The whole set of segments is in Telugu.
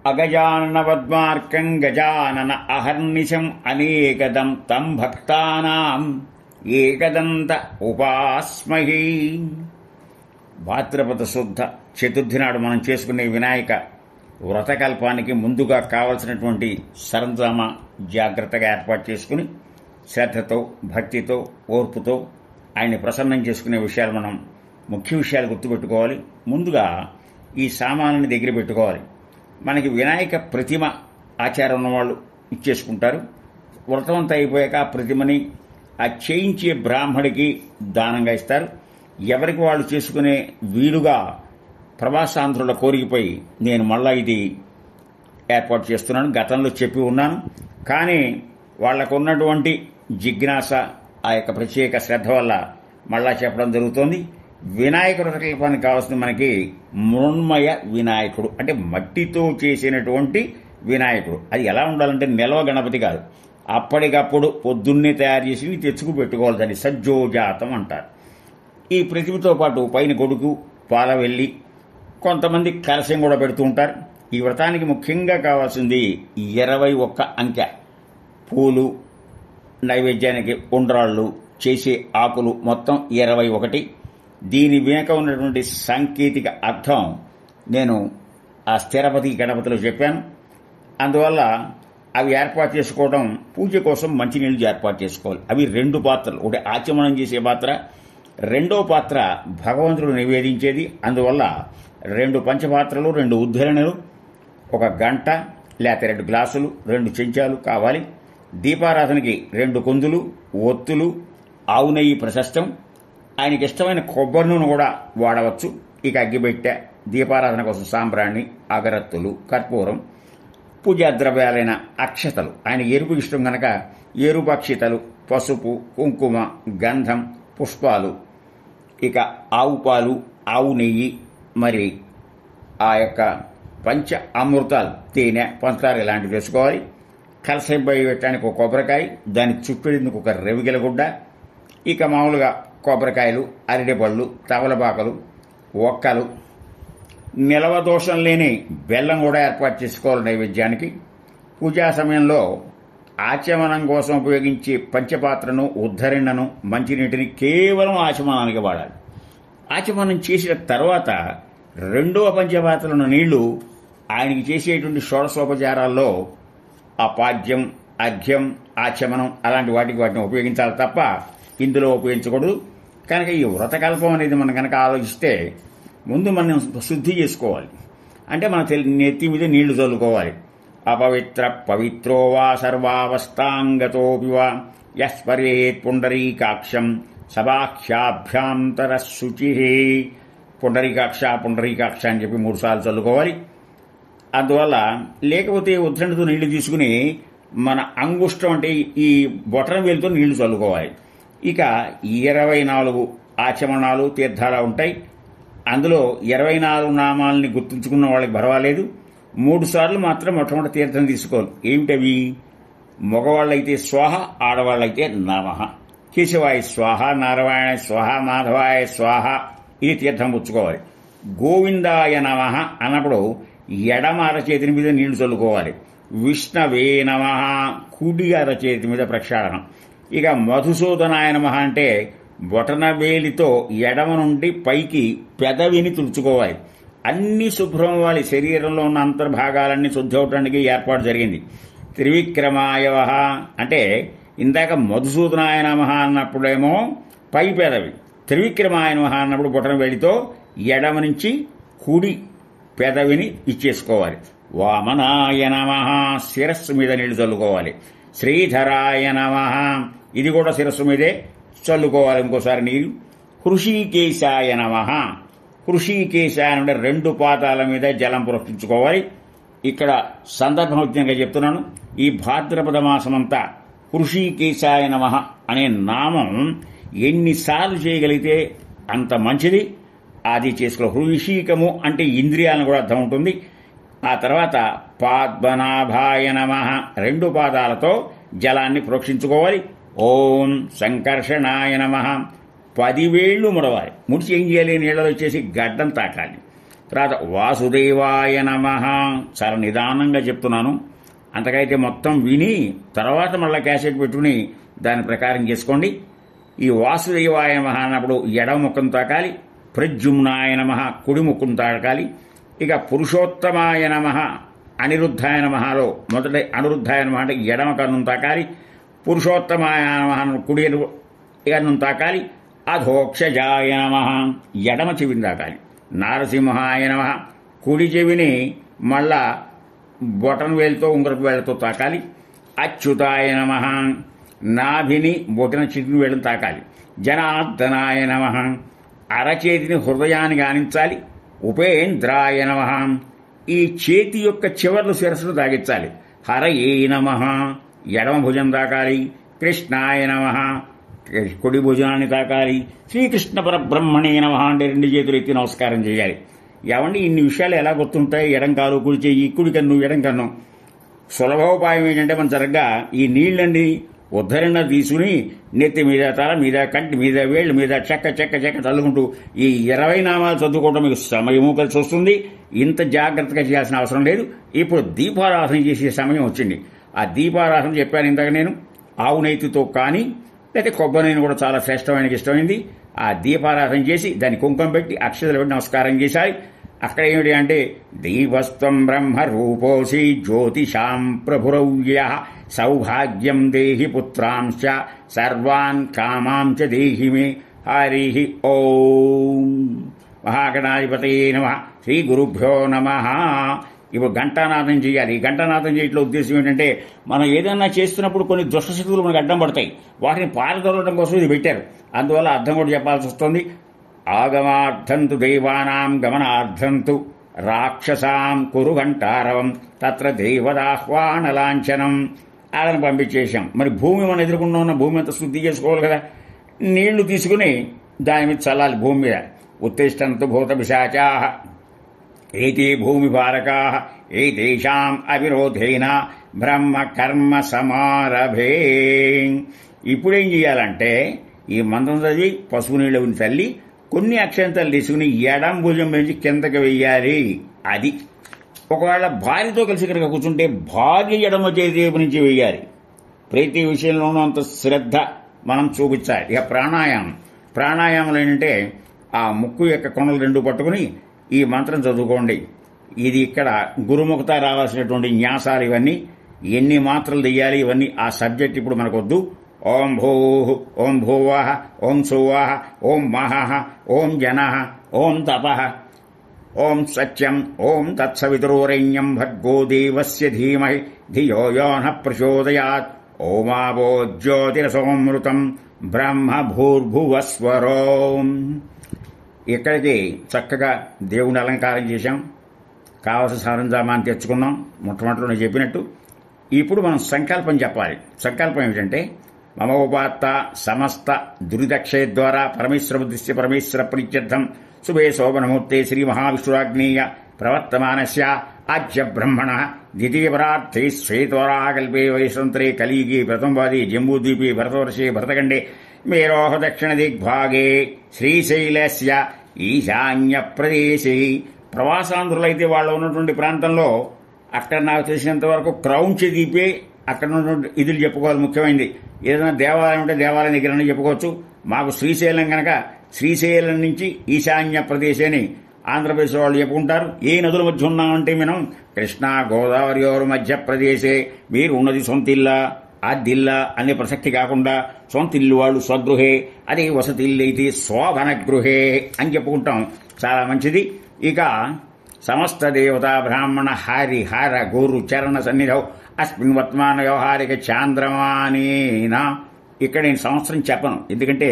అగజానన పద్మార్కం గజానన అహర్నిశం అనేకదం తం భక్తానాం ఏకదంత ఉపాస్మహే. భాద్రపద శుద్ధ చతుర్థి నాడు మనం చేసుకునే వినాయక వ్రతకల్పానికి ముందుగా కావలసినటువంటి సరంజామ జాగ్రత్తగా ఏర్పాటు చేసుకుని శ్రద్ధతో భక్తితో ఓర్పుతో ఆయన్ని ప్రసన్నం చేసుకునే విషయాలు మనం ముఖ్య విషయాలు గుర్తుపెట్టుకోవాలి. ముందుగా ఈ సామాన్ని దగ్గర పెట్టుకోవాలి. మనకి వినాయక ప్రతిమ ఆచారం ఉన్నవాళ్ళు ఇచ్చేసుకుంటారు. వ్రతం అంతా అయిపోయాక ఆ ప్రతిమని ఆ చేయించే బ్రాహ్మడికి దానంగా ఇస్తారు. ఎవరికి వాళ్ళు చేసుకునే వీలుగా ప్రవాసాంధ్రుల కోరికపై నేను మళ్ళా ఇది ఏర్పాటు చేస్తున్నాను. గతంలో చెప్పి ఉన్నాను. కానీ వాళ్లకున్నటువంటి జిజ్ఞాస ఆ యొక్క ప్రత్యేక శ్రద్ధ వల్ల మళ్ళా చెప్పడం జరుగుతోంది. వినాయక వ్రతకల్పానికి కావాల్సిన మనకి మృణ్మయ వినాయకుడు అంటే మట్టితో చేసినటువంటి వినాయకుడు. అది ఎలా ఉండాలంటే నిల్వ గణపతి కాదు, అప్పటికప్పుడు పొద్దున్నే తయారు చేసి తెచ్చుకు పెట్టుకోవాలి. దాన్ని సజ్జోజాతం అంటారు. ఈ ప్రతిమతో పాటు పైన గొడుగు పాలవెల్లి కొంతమంది కలశం కూడా పెడుతూ ఉంటారు. ఈ వ్రతానికి ముఖ్యంగా కావాల్సింది 21 అంకె పూలు, నైవేద్యానికి ఉండ్రాళ్ళు, చేసే ఆకులు మొత్తం 21. దీని వెనుక ఉన్నటువంటి సాంకేతిక అర్థం నేను ఆ స్థిరపతి గణపతిలో చెప్పాను. అందువల్ల అవి ఏర్పాటు చేసుకోవడం, పూజ కోసం మంచినీళ్ళు ఏర్పాటు చేసుకోవాలి. అవి 2 పాత్రలు, ఒకటి ఆచమనం చేసే పాత్ర, రెండో పాత్ర భగవంతుడు నివేదించేది. అందువల్ల 2 పంచపాత్రలు, 2 ఉద్ధరణలు, 1 గంట లేకపోతే 2 గ్లాసులు, 2 చెంచాలు కావాలి. దీపారాధనకి 2 కుందులు, ఒత్తులు, ఆవు నెయ్యి ప్రశస్తం. ఆయనకి ఇష్టమైన కొబ్బరి నూనె కూడా వాడవచ్చు. ఇక అగ్గిపెట్టె, దీపారాధన కోసం సాంబ్రాణి, అగరత్తులు, కర్పూరం, పూజా ద్రవ్యాలైన అక్షతలు. ఆయన ఎరుపు ఇష్టం గనక ఎరుపు అక్షితలు, పసుపు, కుంకుమ, గంధం, పుష్పాలు, ఇక ఆవు పాలు, ఆవు నెయ్యి, మరి ఆ యొక్క పంచ అమృతాలు, తేనె, పంచదార ఇలాంటివి వేసుకోవాలి. కలసంపై పెట్టడానికి 1 కొబ్బరికాయ, దానికి చుట్టేందుకు 1 రెవిగెల గుడ్డ, ఇక మామూలుగా కొబ్బరికాయలు, అరటిపళ్ళు, తమలపాకలు, ఒక్కలు, నిలవ దోషం లేని బెల్లం కూడా ఏర్పాటు చేసుకోవాలి నైవేద్యానికి. పూజా సమయంలో ఆచమనం కోసం ఉపయోగించే పంచపాత్రను, ఉద్ధరణను, మంచినీటిని కేవలం ఆచమనానికి వాడాలి. ఆచమనం చేసిన తర్వాత 2వ పంచపాత్రలను నీళ్లు ఆయనకి చేసేటువంటి షోడశోపచారాల్లో అపాద్యం, అర్ఘ్యం, ఆచమనం అలాంటి వాటిని ఉపయోగించాలి తప్ప ఇందులో ఉపయోగించకూడదు. కనుక ఈ వ్రతకల్పం అనేది మనం కనుక ఆలోచిస్తే ముందు మనం శుద్ధి చేసుకోవాలి. అంటే మన నెత్తి మీద నీళ్లు చల్లుకోవాలి. అపవిత్ర పవిత్రో వా సర్వావస్థాంగతోపి వా యస్పరేత్ పుండరీకాక్షం సభాఖ్యాభ్యాంతర శుచి. పుండరీకాక్ష పుండరీకాక్ష అని చెప్పి 3 సార్లు చల్లుకోవాలి. అందువల్ల లేకపోతే ఉద్ధరణతో నీళ్లు తీసుకుని మన అంగుష్టం అంటే ఈ బొటన వేలుతో నీళ్లు చల్లుకోవాలి. ఇక 24 ఆచమనాలు, తీర్థాలు ఉంటాయి. అందులో 24 నామాలని గుర్తుంచుకున్న వాళ్ళకి పర్వాలేదు. 3 సార్లు మాత్రం మొట్టమొదటి తీర్థం తీసుకోవాలి. ఏమిటవి? మగవాళ్ళైతే స్వాహ, ఆడవాళ్ళైతే నమః. కేశవాయ స్వాహ, నారాయణ స్వాహ, మాధవాయ స్వాహ, ఇది తీర్థం పుచ్చుకోవాలి. గోవిందాయ నమః అన్నప్పుడు ఎడమ అరచేతి మీద నీళ్లు చల్లుకోవాలి. విష్ణవే నమః, కుడి అరచేతి మీద ప్రక్షాళనం. ఇక మధుసూదనాయ నమః అంటే బొటన వేలితో ఎడమ నుండి పైకి పెదవిని తుడుచుకోవాలి. అన్ని శుభ్రం అవ్వాలి. శరీరంలో ఉన్న అంతర్భాగాలన్నీ శుద్ధి అవటానికి ఏర్పాటు జరిగింది. త్రివిక్రమాయ అంటే ఇందాక మధుసూదనాయ నమః అన్నప్పుడేమో పై పెదవి, త్రివిక్రమాయ నమః అన్నప్పుడు బొటన వేలితో ఎడమ నుంచి కుడి పెదవిని ఇచ్చేసుకోవాలి. వామనాయ నమః, శిరస్సు మీద నీళ్లు చల్లుకోవాలి. శ్రీధరాయ నమః, ఇది కూడా శిరస్సు మీదే చల్లుకోవాలి ఇంకోసారి నీరు. హృషీకేశాయ నమః, హృషీకేశాయ అంటే 2 పాదాల మీద జలం పురస్కరించుకోవాలి. ఇక్కడ సందర్భోజ్ఞంగా చెప్తున్నాను. ఈ భాద్రపద మాసమంతా హృషీకేశాయ నమః అనే నామం ఎన్నిసార్లు చేయగలిగితే అంత మంచిది. అది చేసుకో. హృషీకము అంటే ఇంద్రియాలను కూడా అర్థం ఉంటుంది. ఆ తర్వాత పద్మనాభాయ నమః, 2 పాదాలతో జలాన్ని ప్రోక్షించుకోవాలి. ఓం సంకర్షణాయ నమః, 10 వేళ్లు ముడవాలి. ముడిచి ఏం చేయాలి? నీళ్ళలో వచ్చేసి గడ్డం తాకాలి. తర్వాత వాసుదేవాయ నమః. చాలా నిదానంగా చెప్తున్నాను, అంతకైతే మొత్తం విని తర్వాత మళ్ళీ క్యాసెట్ పెట్టుకుని దాని ప్రకారం చేసుకోండి. ఈ వాసుదేవాయ నమః అన్నప్పుడు ఎడమ ముఖం తాకాలి. ప్రద్యుమ్నాయ నమః కుడి ముఖం తాకాలి. ఇక పురుషోత్తమాయ నమః అనిరుద్ధాయ నమఃలో మొదటి అనిరుద్ధాయ నమః అంటే ఎడమ కన్ను తాకాలి. పురుషోత్తమాయ నమః కుడి కన్ను తాకాలి. అధోక్షజాయ నమః ఎడమ చెవిని తాకాలి. నారసింహాయ నమః కుడి చెవిని మళ్ళా బొటన్ వేలుతో ఉంగరపు వేలతో తాకాలి. అచ్యుతాయ నమః నాభిని బొటన చిటిని వేలను తాకాలి. జనార్దనాయ నమః అరచేతిని హృదయానికి ఆనించాలి. ఉపేంద్రాయ నమః ఈ చేతి యొక్క చివర్లు శిరస్సును తాగించాలి. హరయే నమః ఎడమ భుజం తాకాలి. కృష్ణాయ నమః కుడి భుజాన్ని తాకాలి. శ్రీకృష్ణ పరబ్రహ్మణే నమః అంటే రెండు చేతులు ఎత్తి నమస్కారం చేయాలి. ఏమండి ఇన్ని విషయాలు ఎలా గుర్తుంటాయి? ఎడం కాలు కుడి చెయ్యి, కుడి కన్ను ఎడం కన్ను. సులభోపాయం ఏంటంటే మనం సరిగ్గా ఈ నీళ్ళని ఉద్ధరణ తీసుకుని నెత్తి మీద, తల మీద, కంటి మీద, వేళ్ల మీద చెక్క చెక్క చెక్క చల్లుకుంటూ ఈ 20 నామాలు చదువుకోవడం మీకు సమయము కలిసి వస్తుంది. ఇంత జాగ్రత్తగా చేయాల్సిన అవసరం లేదు. ఇప్పుడు దీపారాధన చేసే సమయం వచ్చింది. ఆ దీపారాధన చెప్పాను ఇందాక నేను. ఆవు నెయ్యితో కానీ లేకపోతే కొబ్బరి నూనె కూడా చాలా శ్రేష్టమైన ఇష్టమైంది. ఆ దీపారాధన చేసి దాన్ని కుంకుమ పెట్టి అక్షతలు పెట్టి నమస్కారం చేశాలి. అక్కడ ఏమిటి అంటే దీపస్త్వం బ్రహ్మ రూపోసి జ్యోతిషాం ప్రభురవ్య సౌభాగ్యం దేహి పుత్రాంశ సర్వాన్ కామాంచ దేహి మే. హరి ఓం. మహాగణాధిపతయే నమః. శ్రీ గురుభ్యో నమః. ఇప్పుడు ఘంటానాదం చేయాలి. ఘంటానాదం చేయట్లో ఉద్దేశం ఏంటంటే మనం ఏదైనా చేస్తున్నప్పుడు కొన్ని దుష్టశక్తులు మనకు అడ్డం పడతాయి. వాటిని పారదొరవడం కోసం ఇది పెట్టారు. అందువల్ల అర్థం కూడా చెప్పాల్సి వస్తుంది. ఆగమార్థంతు దైవానాం గమనార్థంతు రాక్షసాం కురు ఘంటారవం తత్ర దేవదాహ్వాన లాంఛనం. అదని పంపించేశాం. మరి భూమి మనం ఎదుర్కొంటూ ఉన్న భూమి అంతా శుద్ధి చేసుకోవాలి కదా. నీళ్లు తీసుకుని దాని మీద చల్లాలి. భూమి మీద ఉత్తిష్టంతు భూత పిశాచా ఏతే భూమి భారకా ఏతేషాం అవిరోధేన బ్రహ్మ కర్మ సమారభే. ఇప్పుడేం చేయాలంటే ఈ మంత్రం చదివి పసుపు నీళ్ళు తల్లి కొన్ని అక్షంతలు తీసుకుని ఎడం భుజం నుంచి కిందకి వెయ్యాలి. అది ఒకవేళ భార్యతో కలిసి ఇక్కడ కూర్చుంటే భార్య ఎడమ చేతి వైపు నుంచి వెయ్యాలి. ప్రతి విషయంలోనూ అంత శ్రద్ధ మనం చూపించాలి. ఇక ప్రాణాయామం ఏంటంటే ఆ ముక్కు యొక్క కొనలు రెండు పట్టుకుని ఈ మంత్రం చదువుకోండి. ఇది ఇక్కడ గురుముఖత రావాల్సినటువంటి న్యాసాలు ఇవన్నీ. ఎన్ని మాత్రలు తెయ్యాలి ఇవన్నీ ఆ సబ్జెక్ట్ ఇప్పుడు మనకొద్దు. ఓం భూ ఓం భూవః ఓం సువః ఓం మహః ఓం జనః ఓం తపః ఓం సత్యం ఓం తత్సవితుర్వరేణ్యం భర్గో దేవస్య ధీమహి ధియో యో నః ప్రచోదయాత్ ఓమావో జ్యోతిరసోమృతం బ్రహ్మ భూర్భువస్వరోం. ఇక్కడికి చక్కగా దేవుని అలంకారం చేశాం. కావలసిన సరంజామాన్ని తెచ్చుకున్నాం. మొట్టమొదటిలో నేను చెప్పినట్టు ఇప్పుడు మనం సంకల్పం చెప్పాలి. సంకల్పం ఏమిటంటే మమోపాత్త సమస్త దురిదక్షయ ద్వారా పరమేశ్వర బుద్ధిశ్చ పరమేశ్వర ప్రీత్యర్థం శుభే శోభనమూర్తే శ్రీ మహావిష్ణురాగ్నేయ ప్రవర్తమానస్య ఆజ్య బ్రహ్మణ ద్వితీయ పరార్థే శ్వేతవరాకల్పే వైశ్వంతరే కలియుగే ప్రథమవాది జంబూద్వీపే భరతవర్షే భరతఖండే మేరోహ దక్షిణ దిగ్భాగే శ్రీశైలస్య ఈశాన్య ప్రదేశే. ప్రవాసాంధ్రులైతే వాళ్ళు ఉన్నటువంటి ప్రాంతంలో అక్కడ నాకు తెలిసినంత వరకు క్రౌంచ్ దీపే అక్కడ ఉన్నటువంటి ఇదులు చెప్పుకోవాలి. ముఖ్యమైనది ఏదైనా దేవాలయం ఉంటే దేవాలయం దగ్గర చెప్పుకోవచ్చు. మాకు శ్రీశైలం కనుక శ్రీశైలం నుంచి ఈశాన్య ప్రదేశని ఆంధ్రప్రదేశ్ వాళ్ళు చెప్పుకుంటారు. ఏ నదుల మధ్య ఉన్నామంటే మనం కృష్ణా గోదావరి ఓరు మధ్య ప్రదేశే. మీరు ఉన్నది సొంతిల్లా అద్దిల్లా అనే ప్రసక్తి కాకుండా సొంతిల్లు వాళ్ళు స్వగృహే, అదే వసతిల్లు అయితే శోభన గృహే అని చెప్పుకుంటాం. చాలా మంచిది. ఇక సమస్త దేవతా బ్రాహ్మణ హరి హర గురు చరణ సన్నిధౌ అస్మిన్ వర్తమాన వ్యవహారిక చాంద్రమానేనా. ఇక్కడ నేను సంవత్సరం చెప్పను, ఎందుకంటే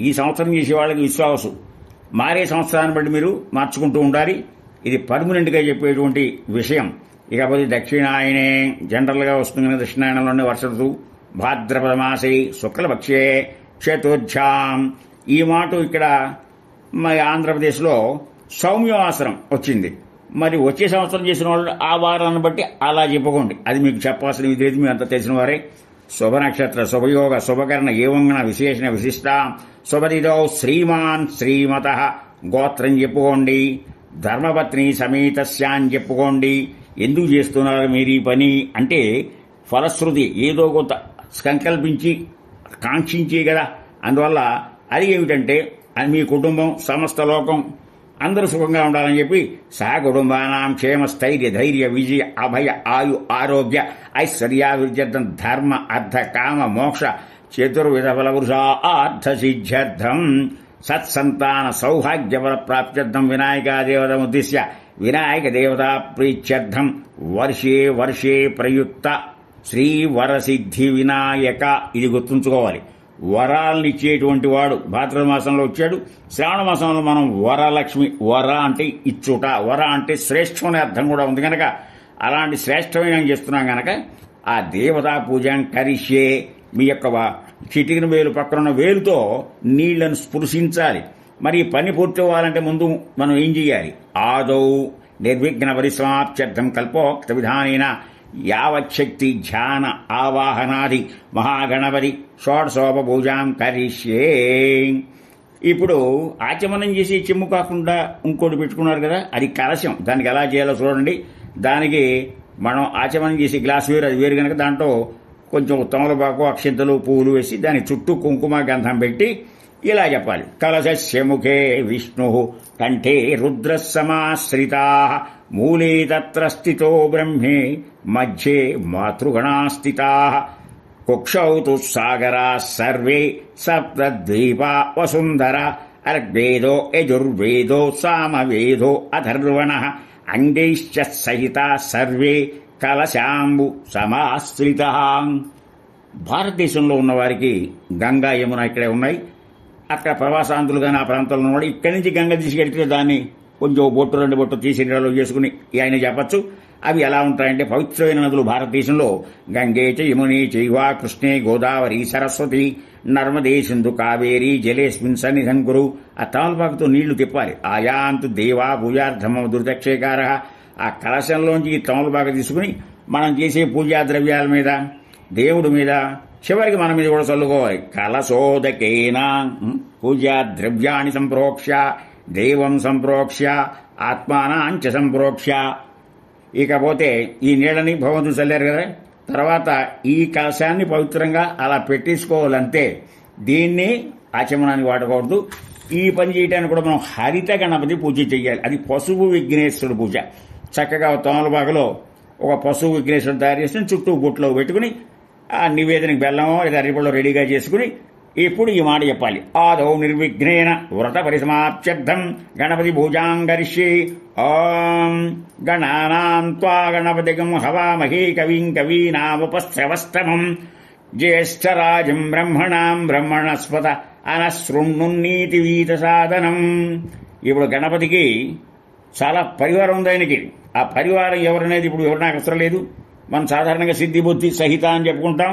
ఈ సంవత్సరం చేసే వాళ్ళకి విశ్వాసం మారే సంవత్సరాన్ని బట్టి మీరు మార్చుకుంటూ ఉండాలి. ఇది పర్మనెంట్గా చెప్పేటువంటి విషయం. ఇకపోతే దక్షిణాయనే జనరల్గా వస్తుంది. దక్షిణాయనంలోనే వర్ష ఋతువు భాద్రపద మాసే శుక్లపక్షే చతుర్ధ్యాం. ఈ మాట ఇక్కడ మరి ఆంధ్రప్రదేశ్లో సౌమ్యవాసరం వచ్చింది. మరి వచ్చే సంవత్సరం చేసిన వాళ్ళు ఆ వారాన్ని బట్టి అలా చెప్పుకోండి. అది మీకు చెప్పాల్సిన విధి లేదు, మీరు అంతా తెలిసిన వారే. శుభ నక్షత్ర శుభయోగ శుభకరణ ఏవంగణ విశేషణ విశిష్ట శుభదిదో శ్రీమాన్ శ్రీమత గోత్రం చెప్పుకోండి. ధర్మపత్ని సమేతస్య అని చెప్పుకోండి. ఎందుకు చేస్తున్నారు మీరు ఈ పని అంటే ఫలశ్రుతి ఏదో కొంత సంకల్పించి కాంక్షించి కదా. అందువల్ల అది ఏమిటంటే మీ కుటుంబం సమస్త లోకం అందరూ సుఖంగా ఉండాలని చెప్పి సహ కుటుంబానాం క్షేమ స్థైర్య ధైర్య విజయ అభయ ఆయు ఆరోగ్య ఐశ్వర్యాభివృద్ధ్యర్థం ధర్మ అర్థ కామ మోక్ష చతుర్విధ ఫలపురుషార్థ సిద్ధ్యర్థం సత్సంతాన సౌభాగ్యఫల ప్రాప్త్యర్థం వినాయకాదేవతముద్దిశ్య వినాయక దేవతా ప్రీత్యర్థం వర్షే వర్షే ప్రయుక్త శ్రీవరసిద్ధి వినాయక. ఇది గుర్తుంచుకోవాలి. వరాలనిచ్చేటువంటి వాడు భాద్రపద మాసంలో వచ్చాడు. శ్రావణ మాసంలో మనం వరలక్ష్మి, వర అంటే ఇచ్చుట, వర అంటే శ్రేష్టం అనే అర్థం కూడా ఉంది కనుక అలాంటి శ్రేష్టమైన చేస్తున్నాం కనుక ఆ దేవతా పూజం కరిష్యే. మీ యొక్క చిటికిన వేలు పక్కనున్న వేలుతో నీళ్లను స్పృశించాలి. మరి పని పూర్తి అవ్వాలంటే ముందు మనం ఏం చేయాలి? ఆదౌ నిర్విఘ్న పరిసమాప్త్యర్థం కల్పోక్త విధానేన యావచ్చక్తి ధ్యాన ఆవాహనాది మహాగణపతి షోడశోపూజాం కరిష్యే. ఇప్పుడు ఆచమనం చేసి చెమ్ము కాకుండా ఇంకోటి పెట్టుకున్నారు కదా, అది కలశం. దానికి ఎలా చేయాలో చూడండి. దానికి మనం ఆచమనం చేసి గ్లాస్ వేరు, అది వేరు కనుక దాంట్లో కొంచెం తమలపాకు అక్షింతలు పువ్వులు వేసి దాని చుట్టూ కుంకుమ గంధం పెట్టి ఇలా చెప్పాలి. కలశస్య ముఖే విష్ణు కంఠే రుద్ర సమాశ్రితా మూలే తత్ర స్థితో బ్రహ్మే మధ్యే మాతృగణా స్థితా కుక్షౌ తు సాగరా సర్వే సప్తద్వీపా వసుంధర అర్గ్వేదో యజుర్వేదో సామవేదో అథర్వణః అంగైశ్చ సహితా సర్వే కలశాంబు సమాశ్రితః. భారతదేశంలో ఉన్న వారికి గంగా యమున ఇక్కడే ఉన్నాయి. అక్కడ ప్రవాసాంతులుగా ఆ ప్రాంతంలో ఉన్నవాడు ఇక్కడి నుంచి గంగ తీసుకెళ్తే దాన్ని కొంచెం బొట్టు రెండు బొట్టు తీసి నీళ్ళలో చేసుకుని ఆయన చెప్పచ్చు. అవి ఎలా ఉంటాయంటే పవిత్రమైన నదులు భారతదేశంలో గంగే చ యమునే చైవ కృష్ణే గోదావరి సరస్వతి నర్మదే సింధు కావేరి జలేస్మిన్ సన్నిధం కురు. ఆ తమలపాకుతో నీళ్లు తిప్పాలి. ఆయాంతు దేవా పూజార్థమ దుర్దక్షేకార. ఆ కలశంలోంచి ఈ తమలపాకు తీసుకుని మనం చేసే పూజా ద్రవ్యాల మీద, దేవుడి మీద, చివరికి మన మీద కూడా చల్లుకోవాలి. కలశోదకేనా పూజా ద్రవ్యాన్ని సంప్రోక్ష్య దేవం సంప్రోక్ష్య ఆత్మానాంచ సంప్రోక్ష్య. ఇకపోతే ఈ నీళ్ళని భగవంతుడు చల్లారు కదా, తర్వాత ఈ కలశాన్ని పవిత్రంగా అలా పెట్టేసుకోవాలంతే. దీన్ని ఆచమనానికి వాడకూడదు. ఈ పని చేయడానికి కూడా మనం హరిత గణపతి పూజ చేయాలి. అది పసుపు విఘ్నేశ్వరుడు పూజ. చక్కగా తమలపాకులో ఒక పసుపు విఘ్నేశ్వరుడు తయారు చేసుకుని చుట్టూ బొట్లో పెట్టుకుని ఆ నివేదనకి బెల్లమో లేదా అరటిపళ్ళు రెడీగా చేసుకుని ఇప్పుడు ఈ మాట చెప్పాలి. ఆదౌ నిర్విఘ్నేన వ్రత పరిసమాప్త్యర్థం గణపతి పూజాంగరిష్యే. ఓం గణానాం త్వా గణపతిగం హవామహే కవిం కవీనాముపస్రవస్తమం జ్యేష్ఠరాజం బ్రహ్మణాం బ్రహ్మణస్పత అనశృణ్ణున్నీతివీత సాధనం. ఇప్పుడు గణపతికి చాలా పరివారం ఉంది. ఆయనకి ఆ పరివారం ఎవరనేది ఇప్పుడు ఎవరు నాకు అవసరం లేదు. మనం సాధారణంగా సిద్ధి బుద్ధి సహిత అని చెప్పుకుంటాం.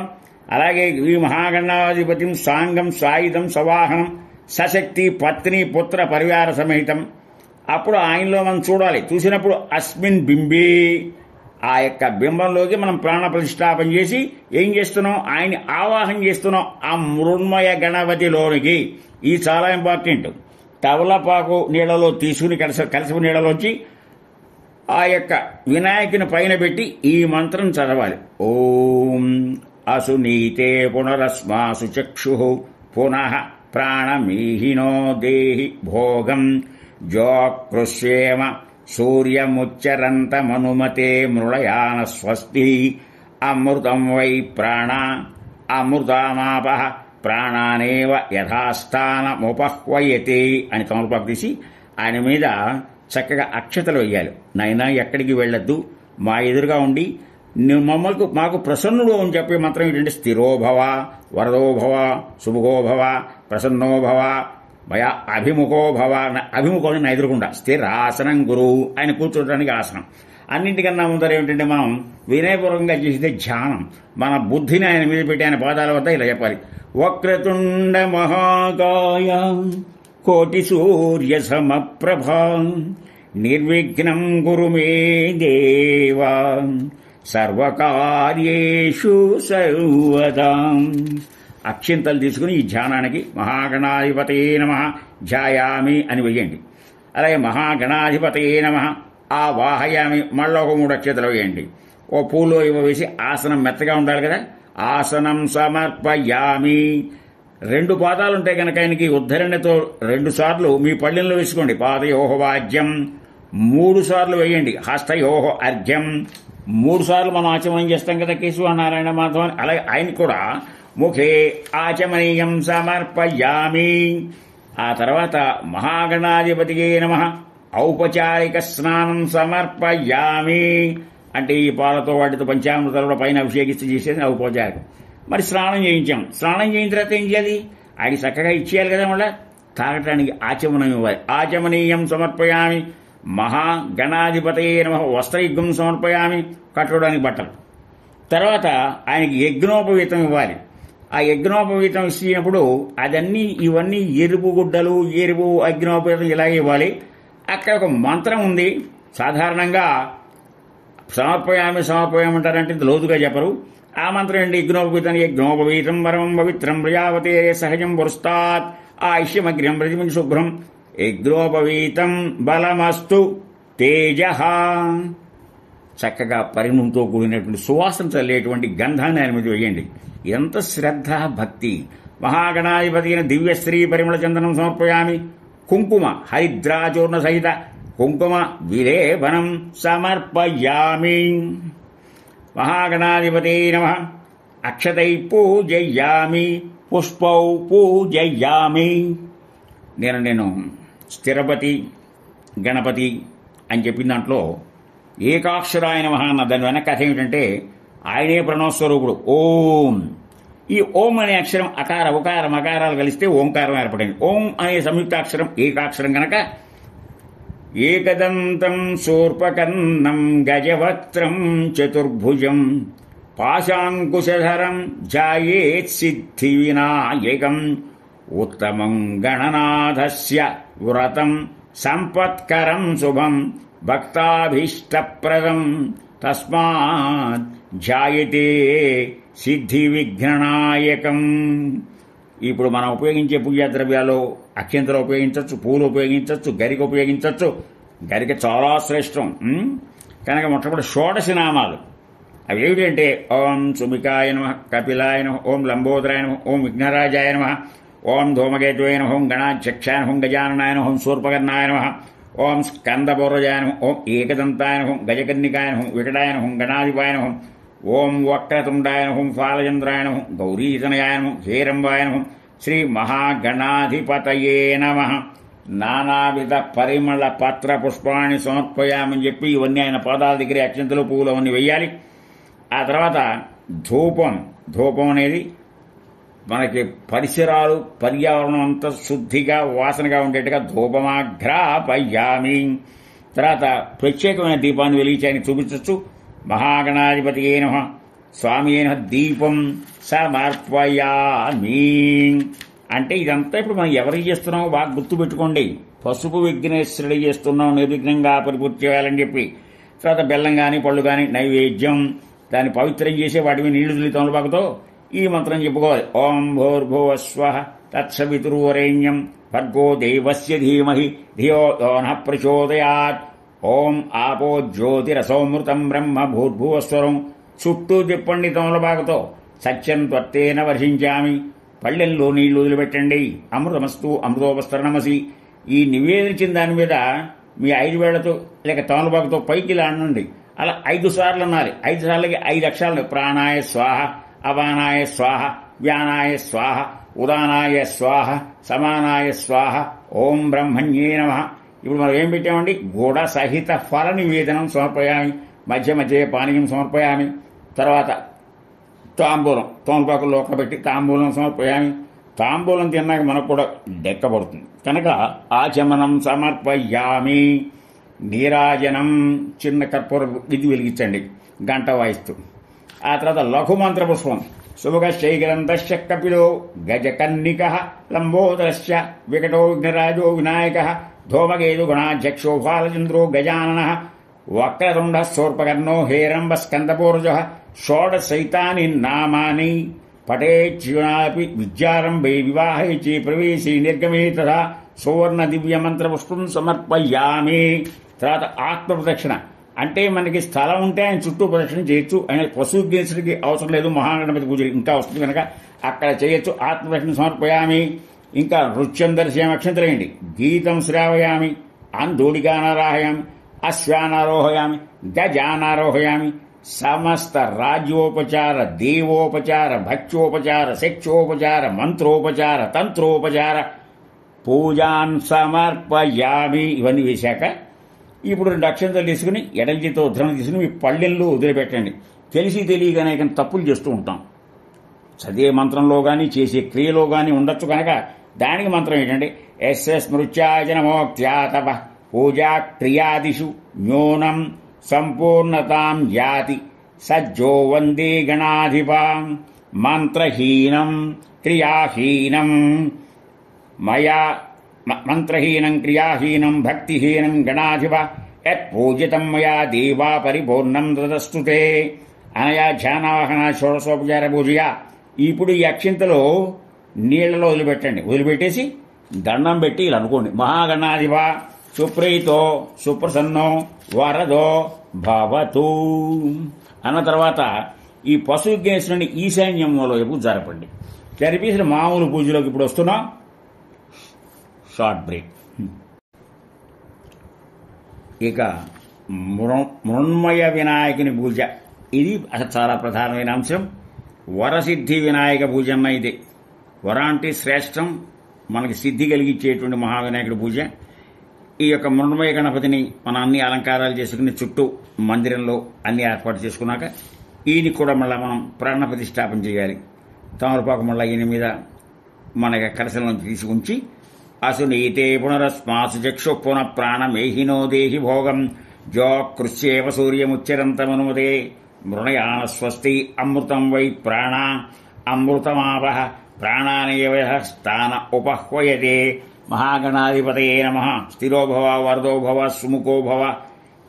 అలాగే ఈ మహాగణాధిపతిం సాంగం సాయుధం సవాహనం సశక్తి పత్ని పుత్ర పరివార సమేతం. అప్పుడు ఆయనలో మనం చూడాలి. చూసినప్పుడు అస్మిన్ బింబే, ఆ యొక్క బింబంలోకి మనం ప్రాణ ప్రతిష్టాపన చేసి ఏం చేస్తున్నాం? ఆయన్ని ఆవాహన చేస్తున్నాం ఆ మృణ్మయ గణపతిలోనికి. ఇది చాలా ఇంపార్టెంట్. తవలపాకు నీళ్లలో తీసుకుని కలసపు నీళ్లలోంచి ఆ యొక్క వినాయకుని పైన పెట్టి ఈ మంత్రం చదవాలి. ఓం అసునీతే పునరస్మాసు చక్షు పునః ప్రాణమీహినో దేహి భోగం జోకృష్యేమ సూర్యముచ్చరంతమనుమతే మృళయాన స్వస్తి అమృతం వై ప్రాణ అమృతమాప ప్రాణానేవ యథాస్థానముపహ్వయతే అని తమలపాకు తీసి ఆయన మీద చక్కగా అక్షతలు వేయాలి. నాయనా ఎక్కడికి వెళ్లొద్దు, మా ఎదురుగా ఉండి మాకు ప్రసన్నుడు అని చెప్పే మంత్రం ఏంటంటే స్థిరోభవ వరదోభవ శుభగోభవ ప్రసన్నోభవ మయా అభిముఖోభవ. అభిముఖం నా ఎదురుకుండా స్థిరాసనం గురువు, ఆయన కూర్చోడానికి ఆసనం. అన్నింటికన్నా ముందర ఏమిటంటే మనం వినయపూర్వకంగా చేసే ధ్యానం. మన బుద్ధిని ఆయన మీద పెట్టి ఆయన పాదాల వద్ద ఇలా చెప్పాలి. వక్రతుండ మహాకాయ కోటి సూర్య సమప్రభా నిర్విఘ్నం గురు మే దేవా సర్వకార్యేషు సర్వదా. అక్షింతలు తీసుకుని ఈ ధ్యానానికి మహాగణాధిపతే నమః ధ్యాయామి అని వెయ్యండి. అలాగే మహాగణాధిపతయే నమః ఆవాహయామి, మళ్ళీ ఒక 3 అక్షతలు వేయండి. ఓ పూలో ఇవ్వ వేసి ఆసనం మెత్తగా ఉండాలి కదా, ఆసనం సమర్పయామి. 2 పాదాలు ఉంటాయి కనుక ఆయనకి ఉద్ధరణతో 2 సార్లు మీ పళ్ళెంలో వేసుకోండి. పాదయోహ వాద్యం 3 సార్లు వేయండి. హస్తయోహ అర్ఘ్యం 3 సార్లు మనం ఆచమనం చేస్తాం కదా కేశవ నారాయణ మాధవన్. అలాగే ఆయన కూడా ముఖే ఆచమనీయం సమర్పయామి. ఆ తర్వాత మహాగణాధిపతియే నమః ఔపచారిక స్నానం సమర్పయామి. అంటే ఈ పాలతో వాటితో పంచామృతాలు పైన అభిషేకిస్తూ చేసేది ఔపచారికం. మరి స్నానం చేయించాం, స్నానం చేయిన తర్వాత ఏం చేయాలి? ఆయన చక్కగా ఇచ్చేయాలి కదా, మళ్ళా తాగటానికి ఆచమనం ఇవ్వాలి. ఆచమనీయం సమర్పయామి. మహాగణాధిపతయే నమః వస్త్రయుగ్మం సమర్పయామి, కట్టుకోవడానికి బట్టలు. తర్వాత ఆయనకి యజ్ఞోపవీతం ఇవ్వాలి. ఆ యజ్ఞోపవీతం ఇచ్చినప్పుడు ఇవన్నీ ఎరుపు గుడ్డలు, ఎరుపు అగ్నోపవీతం ఇలాగే ఇవ్వాలి. అక్కడ ఒక మంత్రం ఉంది. సాధారణంగా సమర్పయామంటారంటే లోతుగా చెప్పరు. ఆ మంత్రం ఏంటి? యజ్ఞోపవీతం వరం పవిత్రం ప్రజాపతే సహజం పురస్తాత్ ఆయుష్యమగ్రం ప్రతిమం శుభ్రం యజ్ఞోపవీతం బలమస్తు తేజ. చక్కగా పరిమళంతో కూడినటువంటి సువాసన చల్లేటువంటి గంధాన్ని ఆయన మీద వేయండి. ఎంత శ్రద్ధ భక్తి. మహాగణాధిపతి అయిన దివ్యశ్రీ పరిమళ చందనం సమర్పయామి. కుంకుమ హరిద్రాచూర్ణ సహిత కుంకుమ విలేపనం సమర్పయామి. మహాగణాధిపతే నమః అక్షతై పూజయామి, పుష్పౌ పూజయామి. నేను స్థిరపతి గణపతి అని చెప్పిన దాంట్లో ఏకాక్షరాయ నమః అన్న దాని వెనక కథ ఏమిటంటే ఆయనే ప్రణవస్వరూపుడు ఓం. ఈ ఓం అనే అక్షరం అకార ఉకార మకారాలు కలిస్తే ఓంకారం ఏర్పడింది. ఓం అనే సంయుక్తాక్షరం ఏకాక్షరం గనక ఏకదంతం శూర్పకర్ణం గజవక్త్రం చతుర్భుజం పాశాంకుశధరం జాయేత్ సిద్ధి వినాయకం ఉత్తమం గణనాథస్య వ్రతం సంపత్కరం శుభం భక్తాభీష్టప్రదం తస్మాత్ ధ్యాయతే సిద్ధి విఘ్ననాయకం. ఇప్పుడు మనం ఉపయోగించే పూజా ద్రవ్యాలు అక్షంతలు ఉపయోగించవచ్చు, పూలు ఉపయోగించవచ్చు, గరిక ఉపయోగించవచ్చు. గరిక చాలా శ్రేష్టం కనుక మొట్టమొదటి షోడశ నామాలు అవి ఏమిటంటే ఓం సుమికాయ నమః, కపిలాయ నమః, ఓం లంబోదరాయ నమః, ఓం విఘ్నరాజాయ నమః, ఓం ధూమకేతువే నమః, ఓం గణాధ్యక్షాయ నమః, గజాననాయ నమః, ఓం శూర్పకర్ణాయ నమః, ఓం స్కందపూర్వజాయ నమః, ఓం ఏకదంతాయ నమః, గజకర్ణికాయ నమః, వికటాయ నమః, గణాధిపాయ నమః, ఓం వక్రతుండాయ నమః, ఫాలచంద్రాయ నమః, గౌరీతనయాయ నమః, హేరంబాయ నమః, శ్రీ మహాగణాధిపతయే నమః. నానావిధ పరిమళ పత్ర పుష్పాన్ని సమర్పయామని చెప్పి ఇవన్నీ ఆయన పాదాల దగ్గర అత్యంతలు పువ్వులు అవన్నీ వెయ్యాలి. ఆ తర్వాత ధూపం అనేది మనకి పరిసరాలు పర్యావరణం అంతా శుద్ధిగా వాసనగా ఉండేట్టుగా ధూపమాఘ్రాపయామి. తర్వాత ప్రత్యేకమైన దీపాన్ని వెలిగించి చూపించవచ్చు. మహాగణాధిపతియే నమః స్వామి అయిన దీపం సమర్పయామి. అంటే ఇదంతా ఇప్పుడు మనం ఎవరికి చేస్తున్నామో బాగా గుర్తుపెట్టుకోండి. పసుపు విఘ్నేశ్వరుడు చేస్తున్నాం నిర్విఘ్నంగా పరిపూర్తి చేయాలని చెప్పి. తర్వాత బెల్లం కానీ పళ్ళు కానీ నైవేద్యం దాన్ని పవిత్రం చేసే వాటి మీద నీళ్లు తుల్లి తమలపాకుతో ఈ మంత్రం చెప్పుకోవాలి. ఓం భూర్భువస్వః తత్సవితుర్వరేణ్యం భర్గో దేవస్య ధీమహి ధియో యో నః ప్రచోదయాత్. ఓం ఆపో జ్యోతిరసోమృతం బ్రహ్మ భూర్భువస్వరం. చుట్టూ తిప్పండి తమలపాకుతో. సత్యం త్వత్తేన వర్షించామి. పళ్ళెల్లో నీళ్లు వదిలిపెట్టండి. అమృతమస్తు అమృతోపస్తరణమసి. ఈ నివేదించిన దాని మీద మీ 5 వేళ్లతో లేక తమలపాకుతో పైకి ఇలా అనండి. అలా 5 సార్లు అనాలి. 5 సార్లకి 5 అక్షరాలు. ప్రాణాయ స్వాహ, అపానాయ స్వాహ, వ్యానాయ స్వాహ, ఉదానాయ స్వాహ, సమానాయ స్వాహ, ఓం బ్రహ్మణ్యే నమః. ఇప్పుడు మనం ఏం పెట్టామండి? గుడ సహిత ఫల నివేదనం సమర్పయామి. మధ్య మధ్య పానీయం సమర్పయామి. తర్వాత తాంబూలం తోమపాకుల్లో పెట్టి తాంబూలం సమర్పయామి. తాంబూలం తిన్నాక మనకు కూడా డెక్కబడుతుంది కనుక ఆచమనం సమర్పయామి. నీరాజనం చిన్న కర్పూర ఇది వెలిగించండి గంట వాయిస్తూ. ఆ తర్వాత లఘుమంత్ర పుష్పం. శుభగశ్చైగ్రంథశ్చ కపిలో గజకర్ణికః లంబోదరశ్చ వికటో విఘ్నరాజో వినాయకః ధూమకేతు గణాధ్యక్షో ఫాలచంద్రో గజాననః వక్రతుండః శూర్పకర్ణో హేరంబ స్కందపూర్వజః షోడశైతాని నామాని పఠేచ్యునాపి విద్యారంభే వివాహే చే ప్రవేశే నిర్గమే తథా సువర్ణ దివ్య మంత్ర పుష్పం సమర్పయామి. తర్వాత ఆత్మ ప్రదక్షిణ అంటే మనకి స్థలం ఉంటే ఆయన చుట్టూ ప్రదక్షిణ చేయొచ్చు. ఆయన పశుజ్ఞేశ్వరికి అవసరం లేదు, మహాగణపతి పూజ ఇంకా వస్తుంది కనుక అక్కడ చేయొచ్చు. ఆత్మ ప్రదక్షిణ సమర్పయామి. ఇంకా నృత్యం దర్శయామి, అక్షంతలేయండి. గీతం శ్రావయామి, అందోడిగానారాహయామి, అశ్వానారోహయామి, గజానారోహయామి. సమస్త రాజ్యోపచార, దేవోపచార, భక్త్యోపచార, శిక్షోపచార, మంత్రోపచార, తంత్రోపచార పూజాన్ సమర్పయామి. ఇవన్నీ వేశాక ఇప్పుడు 2 అక్షంతలు తీసుకుని ఎడమ చేతితో ఉద్ధరణ తీసుకుని మీ పళ్ళెల్లో వదిలిపెట్టండి. తెలిసి తెలియగానే తప్పులు చేస్తూ ఉంటాం. చదివే మంత్రంలో కానీ చేసే క్రియలో కానీ ఉండొచ్చు కనుక దానికి మంత్రం ఏంటంటే ఎస్ఎస్ మృత్యాయ నమోక్త్యాతప పూజా క్రియాదిషు న్యూనం సంపూర్ణతాం యాతి సజ్జో వందే గణాధిపాం మంత్రహీనం క్రియాహీనం మయా మంత్రహీనం క్రియాహీనం భక్తిహీనం గణాధిప యత్ పూజితం మయా దేవా పరిపూర్ణం తదస్తుతే అనయా ధ్యానావాహన షోడశోపచార పూజయా. ఇప్పుడు ఈ అక్షింతలో నీళ్లలో వదిలిపెట్టండి. వదిలిపెట్టేసి దండం పెట్టి ఇలా అనుకోండి. మహాగణాధిప సుప్రీతో సుప్రసన్నో వరదో భవతు అన్న తర్వాత ఈ పశుజ్ఞేశ్వరుని ఈశాన్యంలో వైపు జరపండి. జరిపేసిన మామూలు పూజలోకి ఇప్పుడు వస్తున్నాం. Short break. ఇక మృణ్మయ వినాయకుని పూజ, ఇది అసలు చాలా ప్రధానమైన అంశం. వరసిద్ధి వినాయక పూజ అన్న ఇది. వర అంటే శ్రేష్టం, మనకి సిద్ధి కలిగించేటువంటి మహావినాయకుడి పూజ. ఈ యొక్క మృణ్మయ గణపతిని మనం అన్ని అలంకారాలు చేసుకుని చుట్టూ మందిరంలో అన్ని ఏర్పాటు చేసుకున్నాక ఈయన కూడా మళ్ళీ మనం ప్రాణ ప్రతిష్టాపన చేయాలి. తమలపాకు మళ్ళీ ఈయన మీద మన కలశంలోంచి తీసి ఉంచి అసునీతే పునరస్మాసు చక్షు పునః ప్రాణమేహినో దేహి భోగం జో కృష్యేవ సూర్యముచ్చరంతమనుమతే మృణయాన స్వస్తి అమృతం వై ప్రాణ అమృతమావహ ప్రాణానేవ స్థాన ఉపహ్వయతే. మహాగణాధిపతయే నమః. స్థిరో భవ, వరదో భవ, సుముఖో భవ,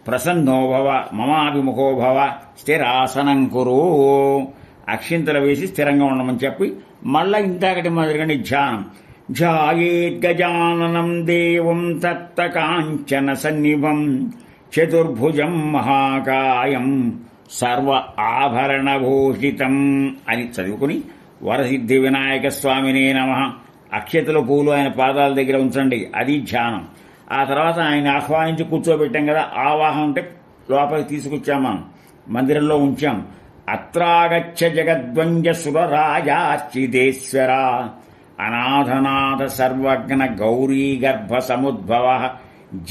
ప్రసన్నో భవ, మమాభిముఖో భవ, స్థిరాసనం కురు. అక్షింతలు వేసి స్థిరంగా ఉండమని చెప్పి మళ్ళా ఇంతకటి మొదలుగండి ధ్యానం. ధ్యాయేద్గజాననం దేవం తప్తకాంచన సన్నిభం చతుర్భుజం మహాకాయం సర్వ ఆభరణభూషితం అని చదువుకుని వరసిద్ధి వినాయక స్వామినే నమః. అక్షతల పూలు ఆయన పాదాల దగ్గర ఉంచండి, అది ధ్యానం. ఆ తర్వాత ఆయన ఆహ్వానించి కూర్చోబెట్టాం కదా, ఆవాహం అంటే లోపలికి తీసుకొచ్చాం, మనం మందిరంలో ఉంచాం. అత్రాగచ్చ జగద్వంజ సురరాజార్చిదేశ్వర అనాథనాథ సర్వజ్ఞ గౌరీ గర్భ సముద్భవ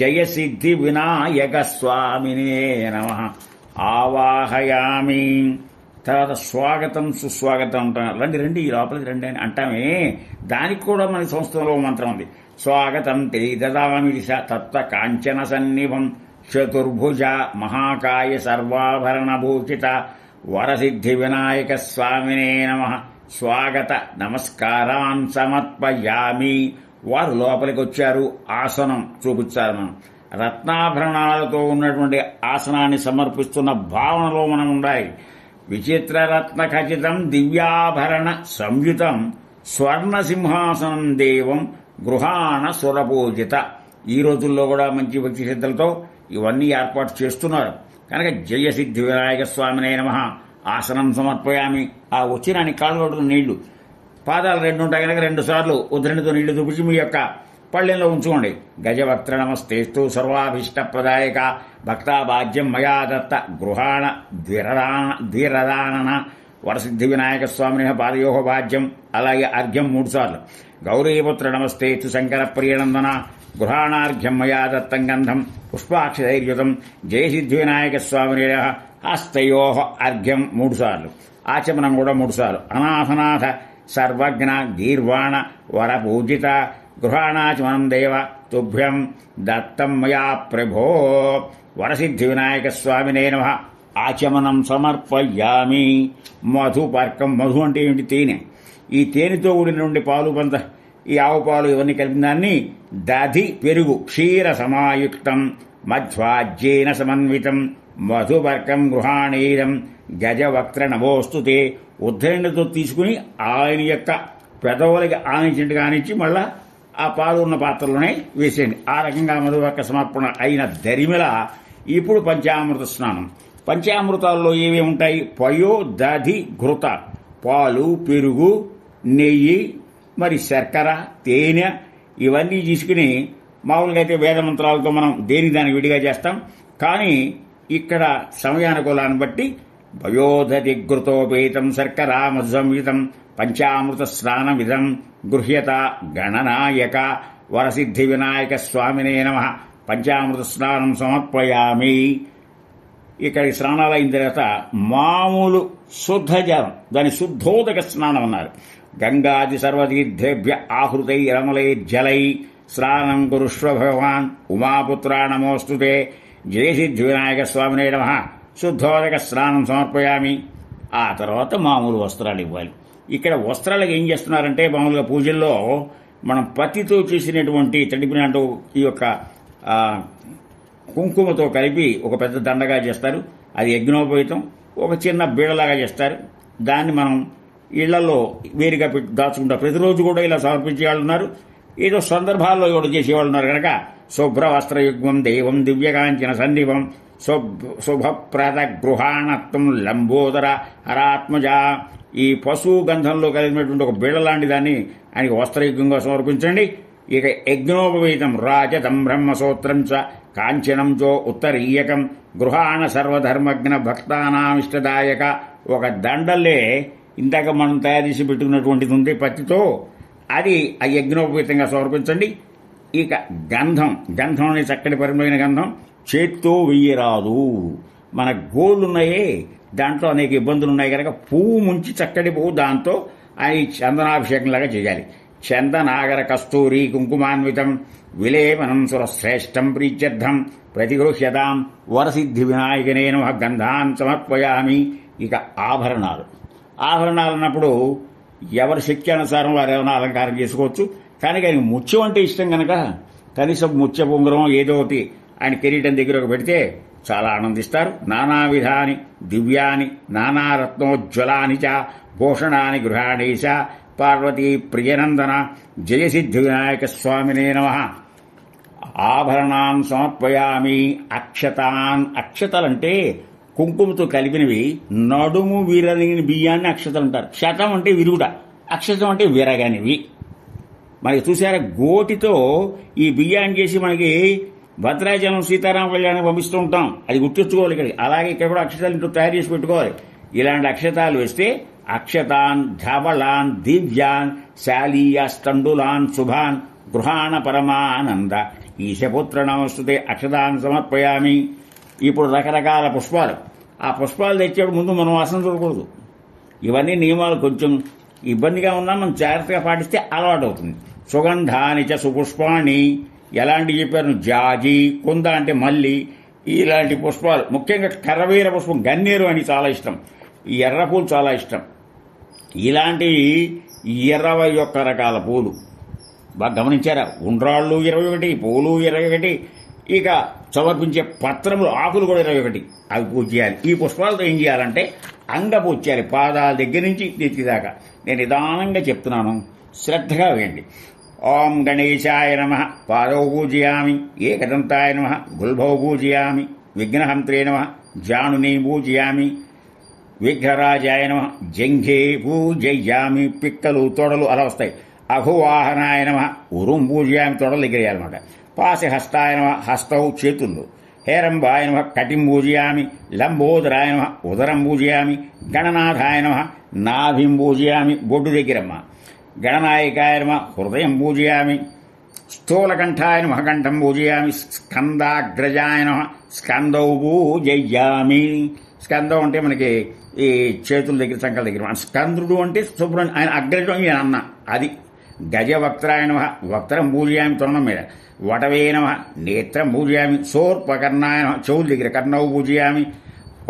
జయ సిద్ధి వినాయక స్వామినే నమః. ఆవాహయామి. తర్వాత స్వాగతం సుస్వాగతం అంటాం. రండి ఈ లోపలికి రండి అని అంటామే, దానికి కూడా మన సంస్కృతంలో మంత్రం ఉంది. స్వాగతం తే దదామి దిశ తత్వ కాంచన సన్నిభం చతుర్భుజ మహాకాయ సర్వాభరణభూషిత వరసిద్ధి వినాయక స్వామినే నమః. స్వాగత నమస్కారాన్ సమర్పయామి. వారు లోపలికి వచ్చారు, ఆసనం చూపించారు. మనం రత్నాభరణాలతో ఉన్నటువంటి ఆసనాన్ని సమర్పిస్తున్న భావనలో మనం ఉండాలి. విచిత్రరత్న ఖచితం దివ్యాభరణ సంయుతం స్వర్ణ సింహాసనం దేవం గృహాణ సురపూజిత. ఈ రోజుల్లో కూడా మంచి భక్తి శ్రద్ధలతో ఇవన్నీ ఏర్పాటు చేస్తున్నారు కనుక జయసిద్ధి వినాయక స్వామినే నమః. ఆసనం సమర్పయామి. ఆ వచ్చిన కాళ్ళలో నీళ్లు, పాదాలు 2 ఉంటాయి కనుక 2 సార్లు ఉద్ధరణితో నీళ్లు చూపించి మీ యొక్క పళ్ళెంలో ఉంచుకోండి. గజవక్త్ర నమస్తేస్తు సర్వాభీష్టప్రదాయక భక్తాభాజ్యం మయా దత్త గృహాణ ద్విరదాన వరసిద్ధి వినాయక స్వామిని పాదయోహ భాజ్యం. అలాగే అర్ఘ్యం 3 సార్లు. గౌరీపుత్ర నమస్తేస్తు శంకర ప్రియనందన గృహాణార్ఘ్యం మయా దత్తం గంధం పుష్పాక్షధైర్యుతం జయసిద్ధి వినాయక స్వామిని హస్తయోహ అర్ఘ్యం 3 సార్లు. ఆచమనం కూడా 3 సార్లు. అనాథనాథ సర్వజ్ఞ గీర్వాణ వరపూజిత గృహాణాచమనం దేవ తుభ్యం దత్తం మయా ప్రభో వరసిద్ధి వినాయక స్వామినే నమః. ఆచమనం సమర్పయామి. మధుపర్కం. మధు అంటే ఏమిటి? తేనె. ఈ తేనెతో కూడినటువంటి పాలు, పంత, ఈ ఆవు పాలు ఇవన్నీ కలిపిన దాన్ని దధి పెరుగు క్షీర సమాయుక్తం మధ్వాజ్యేన సమన్వితం మధుపర్కం గృహాణీరం గజవక్త్ర నమోస్తుతే ఉద్ధరణతో తీసుకుని ఆయన యొక్క పెదవులకి ఆనించినట్టుగా ఆనించి మళ్ళా ఆ పాలు ఉన్న పాత్రలోనే వేసేయండి. ఆ రకంగా మధువక్క సమర్పణ అయిన దరిమిల ఇప్పుడు పంచామృత స్నానం. పంచామృతాల్లో ఏమేమి ఉంటాయి? పయో దధి ఘృత, పాలు, పెరుగు, నెయ్యి, మరి శర్కర, తేనె ఇవన్నీ తీసుకుని మామూలుగా అయితే వేద మంత్రాలతో మనం దేని దానికి విడిగా చేస్తాం. కానీ ఇక్కడ సమయానుకూలాన్ని బట్టి పయోదధి ఘృతోపేతం శర్కరా మధుసంయుతం పంచామృత స్నానమిదం గృహ్యత గణనాయక వరసిద్ధి వినాయక స్వామినే నమః పంచామృత స్నానం సమర్పయామి. ఇక్కడికి స్నానాలు అయిన తర్వాత మామూలు శుద్ధ జలం, దాని శుద్ధోదక స్నానం అన్నారు. గంగాది సర్వతీర్థేభ్య ఆహృతై రమలై జలై స్నానం కురుష్వ భగవాన్ ఉమాపుత్రా నమోస్తుతే జయసిద్ధి వినాయక స్వామినే నమః శుద్ధోదక స్నానం సమర్పయామి. ఆ తర్వాత మామూలు వస్త్రాలు ఇవ్వాలి. ఇక్కడ వస్త్రాలకు ఏం చేస్తున్నారంటే మామూలుగా పూజల్లో మనం పత్తితో చేసినటువంటి తడిపినట్టు ఈ యొక్క కుంకుమతో కలిపి ఒక పెద్ద దండగా చేస్తారు. అది యజ్ఞోపవీతం. ఒక చిన్న బీడలాగా చేస్తారు. దాన్ని మనం ఇళ్లలో వేరుగా పెట్టి దాచుకుంటారు. ప్రతిరోజు కూడా ఇలా సమర్పించే వాళ్ళు ఉన్నారు. ఏదో సందర్భాల్లో కూడా చేసేవాళ్ళు ఉన్నారు కనుక శుభ్రవస్త్రయుగ్మం దేవం దివ్యకాంచన సన్నిభం శుభప్రద గృహాణత్వం లంబోదర హరాత్మజ. ఈ పశువు గంధంలో కలిగినటువంటి ఒక బీడ లాంటి దాన్ని ఆయనకి వస్త్రయుగ్మంగా సమర్పించండి. ఇక యజ్ఞోపవీతం రాజతం బ్రహ్మసూత్రం చ కాంచనం చో ఉత్తరీయకం గృహాణ సర్వధర్మజ్ఞ భక్తానామిష్టదాయక. ఒక దండల్లే ఇందాక మనం తయారు చేసి పెట్టుకున్నటువంటిది ఉంది పత్తితో, అది ఆ యజ్ఞోపవీతంగా సమర్పించండి. ఇక గంధం అనే చక్కటి పరిమైన గంధం చేత్తో వెయ్యరాదు. మన గోళ్ళున్నాయే దాంట్లో అనేక ఇబ్బందులు ఉన్నాయి కనుక పువ్వు ముంచి చక్కటి పువ్వు దాంతో అది చందనాభిషేకంలాగా చేయాలి. చందనాగర కస్తూరి కుంకుమాన్వితం విలేపనం సురశ్రేష్టం ప్రీత్యర్థం ప్రతిగృహ్యతాం వరసిద్ధి వినాయకనే నమః గంధాన్ సమర్పయామి. ఇక ఆభరణాలు అన్నప్పుడు ఎవరి శక్తి అనుసారం వారు ఏమైనా అలంకారం చేసుకోవచ్చు. కానీ ఆయనకి ముత్యం అంటే ఇష్టం కనుక కనీసం ముత్య పొంగరం ఏదో ఒకటి ఆయన కిరీటం దగ్గర పెడితే చాలా ఆనందిస్తారు. నానావిధాని దివ్యాని నానారత్నోజ్వలాని చ భూషణాని గృహాణి చ పార్వతీ ప్రియనందన జయసిద్ధి వినాయక స్వామినే నమః ఆభరణాన్ సమర్పయామి. అక్షతలంటే కుంకుమతో కలిపినవి. నడుము విరగని బియ్యాన్ని అక్షతలు అంటారు. శతం అంటే విరుగుట, అక్షతం అంటే విరగనివి. మనకి చూసారా గోటితో ఈ బియ్యాన్ని చేసి మనకి భద్రాచలం సీతారామ కళ్యాణం పంపిస్తూ ఉంటాం. అది గుర్తుంచుకోవాలి. ఇక్కడికి అలాగే ఇక్కడ కూడా అక్షతాలు ఇంటూ తయారు చేసి పెట్టుకోవాలి. ఇలాంటి అక్షతాలు వేస్తే అక్షతాన్ ధవళాన్ దివ్యాన్ శాలీయాస్తండులాన్ శుభాన్ గృహాణ పరమానంద ఈశపుత్ర నమస్తుతే అక్షతాన్ సమర్పయామి. ఇప్పుడు రకరకాల పుష్పాలు, ఆ పుష్పాలు తెచ్చేప్పుడు ముందు మనం వాసన చూడకూడదు. ఇవన్నీ నియమాలు కొంచెం ఇబ్బందిగా ఉన్నా మనం జాగ్రత్తగా పాటిస్తే అలవాటు అవుతుంది. సుగంధాని చ సుపుష్పాణి ఎలాంటి చెప్పారు? జాజి, కుంద అంటే మల్లి, ఇలాంటి పుష్పాలు. ముఖ్యంగా కరవీర పుష్పం, గన్నేరు అని చాలా ఇష్టం. ఈ ఎర్ర పూలు చాలా ఇష్టం. ఇలాంటి 21 రకాల పూలు బాగా గమనించారా? ఉండ్రాళ్ళు 21, పూలు 21, ఇక సమర్పించే పత్రములు ఆకులు కూడా 21 అవి పూజ చేయాలి. ఈ పుష్పాలతో ఏం చేయాలంటే అంగ పూజ చేయాలి. పాదాల దగ్గర నుంచి నెత్తిదాకా. నేను నిదానంగా చెప్తున్నాను, శ్రద్ధగా వేయండి. ఓం గణేశాయ నమః పాదౌ పూజయామి, ఏకదంతాయ నమః గుల్భౌ పూజయామి, విఘ్నహంత్రే నమః జానుని పూజయామి, విఘ్నరాజాయ నమః జంఘే పూజయామి. పిక్కలు తొడలు అలా వస్తాయి. అఘువాహనాయ నమః ఉరుం పూజయామి, తొడలు దగ్గరేయాలన్నమాట. పాశహస్తాయ నమః హస్తౌ చేతుల్లో, హేరంబాయ నమః కటిం పూజయామి, లంబోదరాయ నమః ఉదరం పూజయామి, గణనాథాయ నమః నాభిం పూజయామి, బొడ్డు దగ్గరమ్మ, గణనాయకాయ నమః హృదయం పూజయామి, స్థూలకంఠాయ నమః కంఠం పూజయామి, స్కందాగ్రజాయ నమః స్కందౌ పూజయామి. స్కందం అంటే మనకి ఈ చేతుల దగ్గర చంకల దగ్గర. స్కందుడు అంటే శుభ్రం, ఆయన అగ్రజం ఈయన అన్న. అది గజవక్త్రాయ నమః వక్త్రం పూజయామి తొండం మీద, వటవే నమః నేత్రం పూజయామి, సోర్పకర్ణాయ నమః చెవుల దగ్గర కర్ణౌ పూజయామి,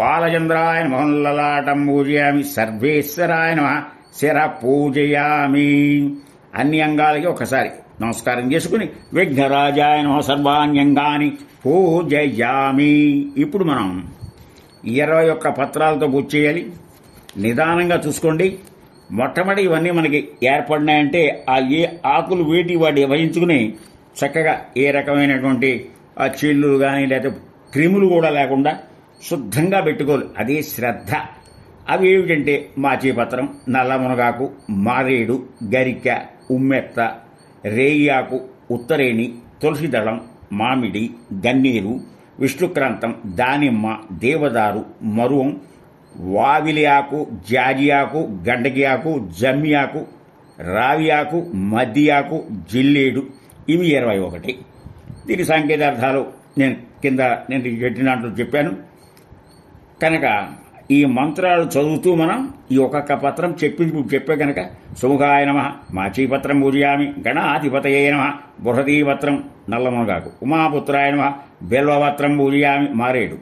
పాలచంద్రాయ నమః లలాటం పూజయామి, సర్వేశ్వరాయ నమః శిర పూజయామి. అన్ని అంగాలకి ఒకసారి నమస్కారం చేసుకుని విఘ్నరాజాయ నమః సర్వాణ్యంగాని పూజయామి. ఇప్పుడు మనం 21 పత్రాలతో పూజ చేయాలి. నిదానంగా చూసుకోండి. మొట్టమొదటి ఇవన్నీ మనకి ఏర్పడినాయంటే ఆ ఏ ఆకులు వేటి వాటి వహించుకుని చక్కగా ఏ రకమైనటువంటి ఆ చీళ్లు కానీ లేకపోతే క్రిములు కూడా లేకుండా శుద్ధంగా పెట్టుకోవాలి. అదే శ్రద్ధ. అవి ఏమిటంటే మాచీపత్రం, నల్ల మునగాకు, మారేడు, గరిక, ఉమ్మెత్త, రేయాకు, ఉత్తరేణి, తులసి దళం, మామిడి, గన్నేరు, విష్ణుక్రాంతం, దానిమ్మ, దేవదారు, మరువం, వావిలి ఆకు, జాజి ఆకు, గండకి ఆకు, జమ్మి ఆకు, రావి ఆకు, మద్ది ఆకు, జిల్లేడు, ఇవి 21. దీని సాంకేతార్థాలు నేను చెప్పిన దాంట్లో చెప్పాను. కనుక ఈ మంత్రాలు చదువుతూ మనం ఈ ఒక్కొక్క పత్రం చెప్పే కనుక సుముఖాయ నమః మాచీపత్రం పూజయామి, గణాధిపతయే నమః బృహదీపత్రం నల్లమునగాకు, ఉమాపుత్రాయ నమః బెల్వపత్రం పూజయామి మారేడు,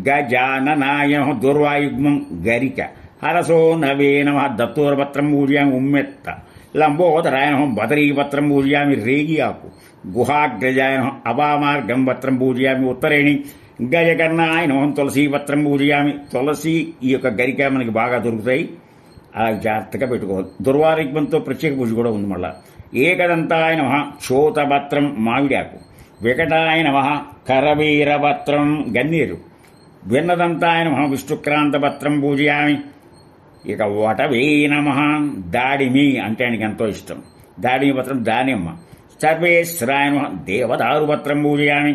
గజాననాయ నమః దుర్వాయుగ్మం గరిక, హరసో నవే నమః దత్తూరపత్రం పూజయామి ఉమ్మెత్త, లంబోదరాయ నమః బదరీపత్రం పూజయామి రేగి ఆకు, గుహాగ్రజాయ నమః అపామార్గం పత్రం పూజయామి ఉత్తరేణి, గజకర్ణాయ నమః తులసీపత్రం పూజయామి. తులసి ఈ యొక్క గరిక మనకి బాగా దొరుకుతాయి, అలా జాగ్రత్తగా పెట్టుకోవాలి. దుర్వాయుగ్మంతో ప్రత్యేక పూజ కూడా ఉంది. మళ్ళా ఏకదంతాయ నమః క్షోతపత్రం మామిడాకు, వికటాయ నమః కరవీరపత్రం గన్నేరు, భిన్నదంతాయ నమః విష్ణుక్రాంతపత్రం పూజయామి. ఇక వటవే నమః దాడిమి అంటే ఆయనకి ఎంతో ఇష్టం. దాడిమి పత్రం దానిమ్మ. సర్వేశ్వరాయ నమః దేవదారుపత్రం పూజయామి.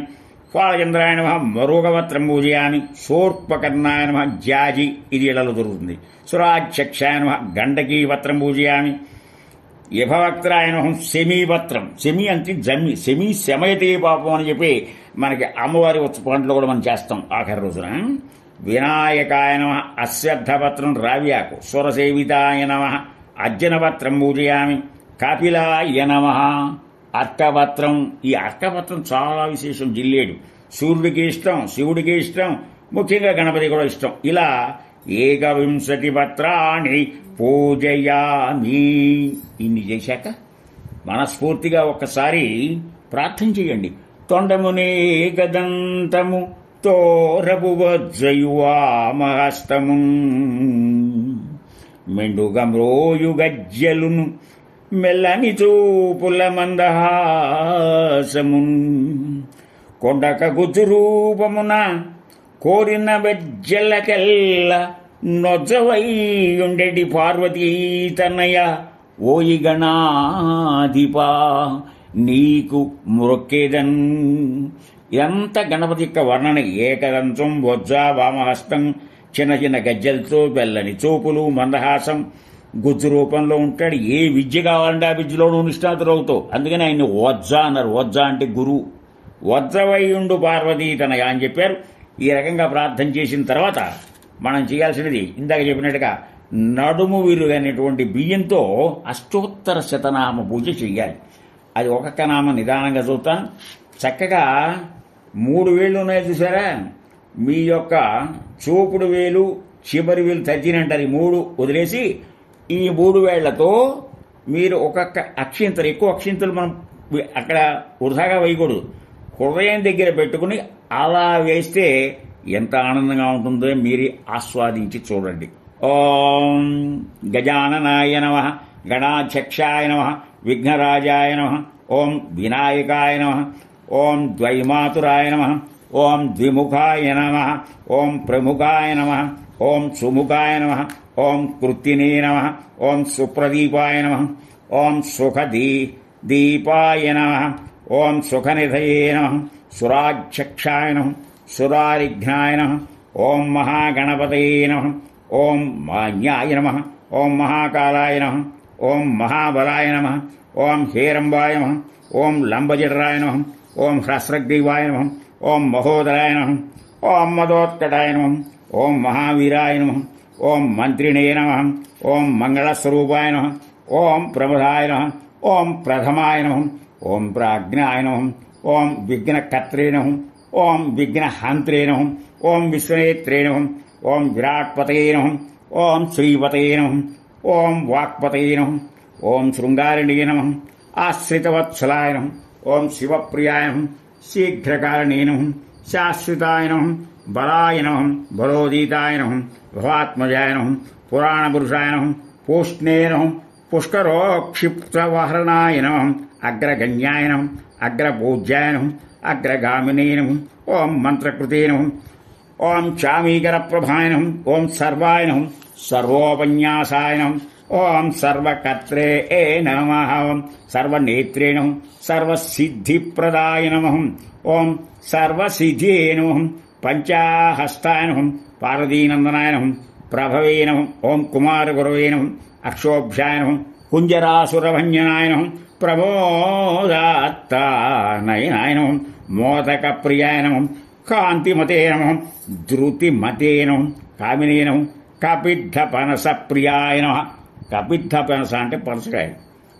ఫాలచంద్రాయ నమః మరుగపత్రం పూజయామి. శూర్పకర్ణాయ నమః జాజి, ఇది ఇళ్లలో దొరుకుతుంది. సురాధ్యక్షాయ నమః గండకీ పత్రం పూజయామి. యభవక్త్రాయ నమః శమీపత్రం. శమి అంటే జమ్మి. శమి శమయతే పాపం అని చెప్పి మనకి అమ్మవారి పంటలు కూడా మనం చేస్తాం ఆఖరి రోజున. వినాయకాయ నమః అశ్వత్థపత్రం రావ్యాకు. సురసేవితాయ నమః అర్జునపత్రం పూజయామి. కపిలాయ నమః అర్కపత్రం. ఈ అర్కపత్రం చాలా విశేషం. జిల్లేడు సూర్యుడికి ఇష్టం, శివుడికి ఇష్టం, ముఖ్యంగా గణపతి కూడా ఇష్టం. ఇలా 21 పత్రాన్ని పూజయామి. ఇన్ని చేశాక మనస్ఫూర్తిగా ఒక్కసారి ప్రార్థన చేయండి. తొండమునే గదంతము తోరపు వజ్రయువామహస్తము, మెండుగమ్రోయు గజ్జలును మెల్లని చూపుల మందహాసము, కొండక గుజు రూపమున కోరిన వెజ్జలకెల్ల నొజ్జవైయుండెడి పార్వతీతనయ, ఓయి గణాధిపా నీకు మ్రొక్కేదన్. ఎంత గణపతి యొక్క వర్ణన. ఏకదంతం వజ్జ వామహస్తం, చిన్న చిన్న గజ్జలతో, బెల్లని చూపులు, మందహాసం, గుజ్జు రూపంలో ఉంటాడు. ఏ విద్య కావాలంటే ఆ విద్యలోనూ నిష్ణాతులవుతావు. అందుకని ఆయన వజ్జ అన్నారు. వజ్జ అంటే గురువు. వజ్రవైయుండు పార్వతీతనయ అని చెప్పారు. ఈ రకంగా ప్రార్థన చేసిన తర్వాత మనం చేయాల్సినది ఇందాక చెప్పినట్టుగా నడుము విరుగైనటువంటి బియ్యంతో అష్టోత్తర శతనామ పూజ చెయ్యాలి. అది ఒక్కొక్క నామం నిదానంగా చూస్తాను. చక్కగా 3 వేళ్ళు ఉన్నాయి చూసారా, మీ యొక్క చూపుడు వేలు చివరి వేలు తగ్గినంటారు. ఈ 3 వదిలేసి ఈ 3 వేళ్లతో మీరు ఒక్కొక్క అక్షింతలు, ఎక్కువ అక్షింతలు మనం అక్కడ వృధాగా వేయకూడదు. హృదయం దగ్గర పెట్టుకుని అలా వేస్తే ఎంత ఆనందంగా ఉంటుందో మీరు ఆస్వాదించి చూడండి. ఓం గజాననాయ నమః గణాధ్యక్షాయ నమః విఘ్నరాజాయ నమః ఓం వినాయకాయ నమః ఓం ద్వైమాతురాయ నమః ఓం ద్విముఖాయ నమః ఓం ప్రముఖాయ నమః ఓం సుముఖాయ నమః ఓం కృత్తినే నమః ఓం సుప్రదీపాయ నమః ఓం సుఖదీపాయ నమః ఓం సుఖనిధయే నమః సురాధ్యక్షాయ నమః సురారిఘ్నాయ నమః ఓం మహాగణపతయే నమః ఓం మాన్యాయ నమః ఓం మహాకాలాయ నమః ఓం మహాబలాయ నమః ఓం హేరంబాయ నమః ఓం లంబజఠరాయ నమః ఓం హ్రస్రగ్రీవాయ నమః ఓం మహోదరాయ నమః ఓం మదోత్కటాయ నమః ఓం మహావీరాయ నమః ఓం మంత్రిణే నమః ఓం మంగళస్వరూపాయ నమః ఓం ప్రమదాయ నమః ఓం ప్రథమాయ నమః ఓం ప్రాజ్ఞాయ నమః ఓం విఘ్నకర్త్రే నమః ఓం విఘ్నహంత్రే నమః ఓం విశ్వనేత్రే నమః ఓం విరాట్పతయే నమః ఓం శ్రీపతయే నమః ఓం వాక్పతయే నమః ఓం శృంగారిణే నమః ఆశ్రితవత్సలాయ నమః ఓం శివప్రియాయ నమః శీఘ్రకారణే నమః శాశ్వతాయ నమః బలాయ నమః బలోదీతాయ నమః భవాత్మజాయ నమః పురాణపురుషాయ నమః పూష్ణే నమః పుష్కరోక్షిప్తవహరణాయ నమః అగ్రగణ్యాయ నమః అగ్రపూజ్యాయ నమః అగ్రగామినే నమః ఓం మంత్రకృతే నమః ఓం చామీకరప్రభాయ నమః ఓం సర్వాయ నమః సర్వోపన్యాసాయ నమః ఓం సర్వకర్త్రే నమః ఓం సర్వనేత్రే నమః సర్వసిద్ధిప్రదాయ నమః ఓం సర్వసిద్ధియే నమః పంచాహస్తాయ నమః పార్వతీనందనాయ నమః ప్రభవే నమః ఓం కుమారగురవే నమః అక్షోభ్యాయ నమః కుంజరాసురభంజనాయ నమః ప్రమోదాత్తానయనాయ నమః మోదకప్రియాయ నమః కాంతిమతే నమః ధృతిమతే నమః కామినే నమః కపిద్ధపనస ప్రియాయ నమః కపిద్ధపనస అంటే పనసకాయ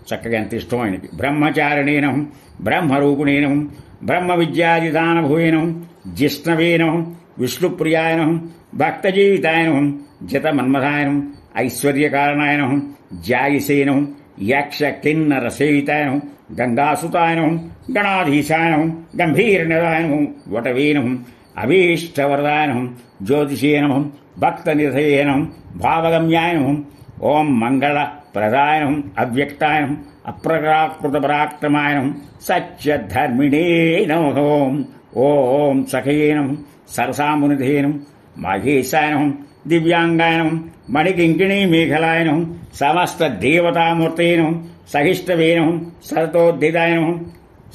చక్కగా ఎంత ఇష్టం ఆయనకి బ్రహ్మచారిణే నమః బ్రహ్మరూపిణే నమః బ్రహ్మ విద్యాదిదానభూయే నమః జిష్ణవే నమః విష్ణుప్రియాయ నమః భక్తజీవితాయ నమః జితమన్మథాయ నమః ఐశ్వర్యకారణాయ నమః జాయిసే నమః యక్ష కిన్నర సేవితాయ నమః గంగాసుతాయ నమః గణాధీశాయ నమః గంభీరనిధాయ నమః వటవే నమః అభీష్టవరదాయ నమః జ్యోతిషే నమః భక్తనిధయే నమః భావగమ్యాయ నమః ఓం మంగళప్రదాయ నమః అవ్యక్తాయ నమః అప్రకృతపరాక్రమాయ నమః సత్యధర్మిణే నమః ఓం సఖయే నమః సరసామునిధే నమః మహేశాయ నమః దివ్యాంగాయ నమః మణికింకిణీ మేఘలాయ నమః సమస్త దేవతామూర్తే నమః సహిష్టవే నమః సరతోద్ధితాయ నమః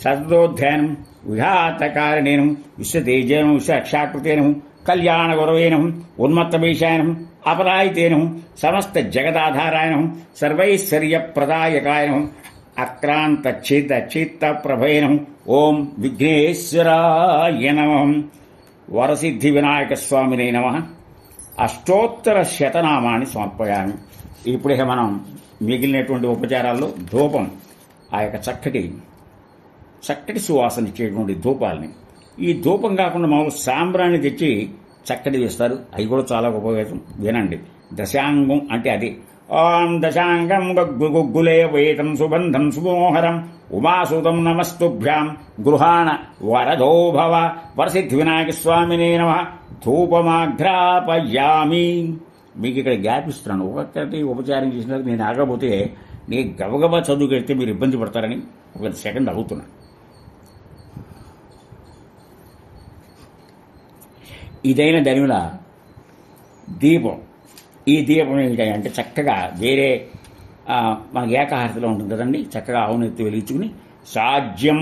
సతతోధ్యాయ నమః విఘాతకారిణే నమః విశ్వతేజే నమః విశ్వరక్షాకృతే నమః కళ్యాణగురవే నమః ఉన్మత్తమేషాయ నమః అపరాయితే నమః సమస్త జగదాధారాయ నమః సర్వైశ్వర్యప్రదాయకాయ నమః అక్రాంత చిత్త ప్రభయ నమః ఓం విఘ్నేశ్వరాయ నమః వరసిద్ధి వినాయక స్వామినే నమః అష్టోత్తర శతనామాన్ని సమర్పయామి. ఇప్పుడే మనం మిగిలినటువంటి ఉపచారాల్లో ధూపం ఆ యొక్క చక్కటి సువాసన ఇచ్చేటువంటి ధూపాలని, ఈ ధూపం కాకుండా మామూలు సాంబ్రాన్ని తెచ్చి చక్కటి వేస్తారు, అవి కూడా చాలా ఉపయోగం. వినండి, దశాంగం అంటే అది. ఓం దశాంగం గుగ్గులే వేతం సుబంధం సుమోహరం ఉమాసుతం నమస్తుభ్యాం గృహాణ వరదో భవ వరసిద్ధి వినాయక స్వామినే నమః ధూపమాఘ్రాపయామి. మీకు ఇక్కడ గ్యాప్ ఇస్తున్నాను, ఒక్కొక్కటి ఉపచారం చేసినాక నేను ఆగబోతే నీ గబగబా చదువుకెళ్తే మీరు ఇబ్బంది పడతారని ఒక సెకండ్ అవుతున్నాను. ఇదైన దనివల దీపం, ఈ దీపం ఏంటంటే చక్కగా వేరే మనకి ఏకహారతిలో ఉంటుంది కదండి, చక్కగా ఆవునెత్తి వెలిగించుకుని సాజ్యం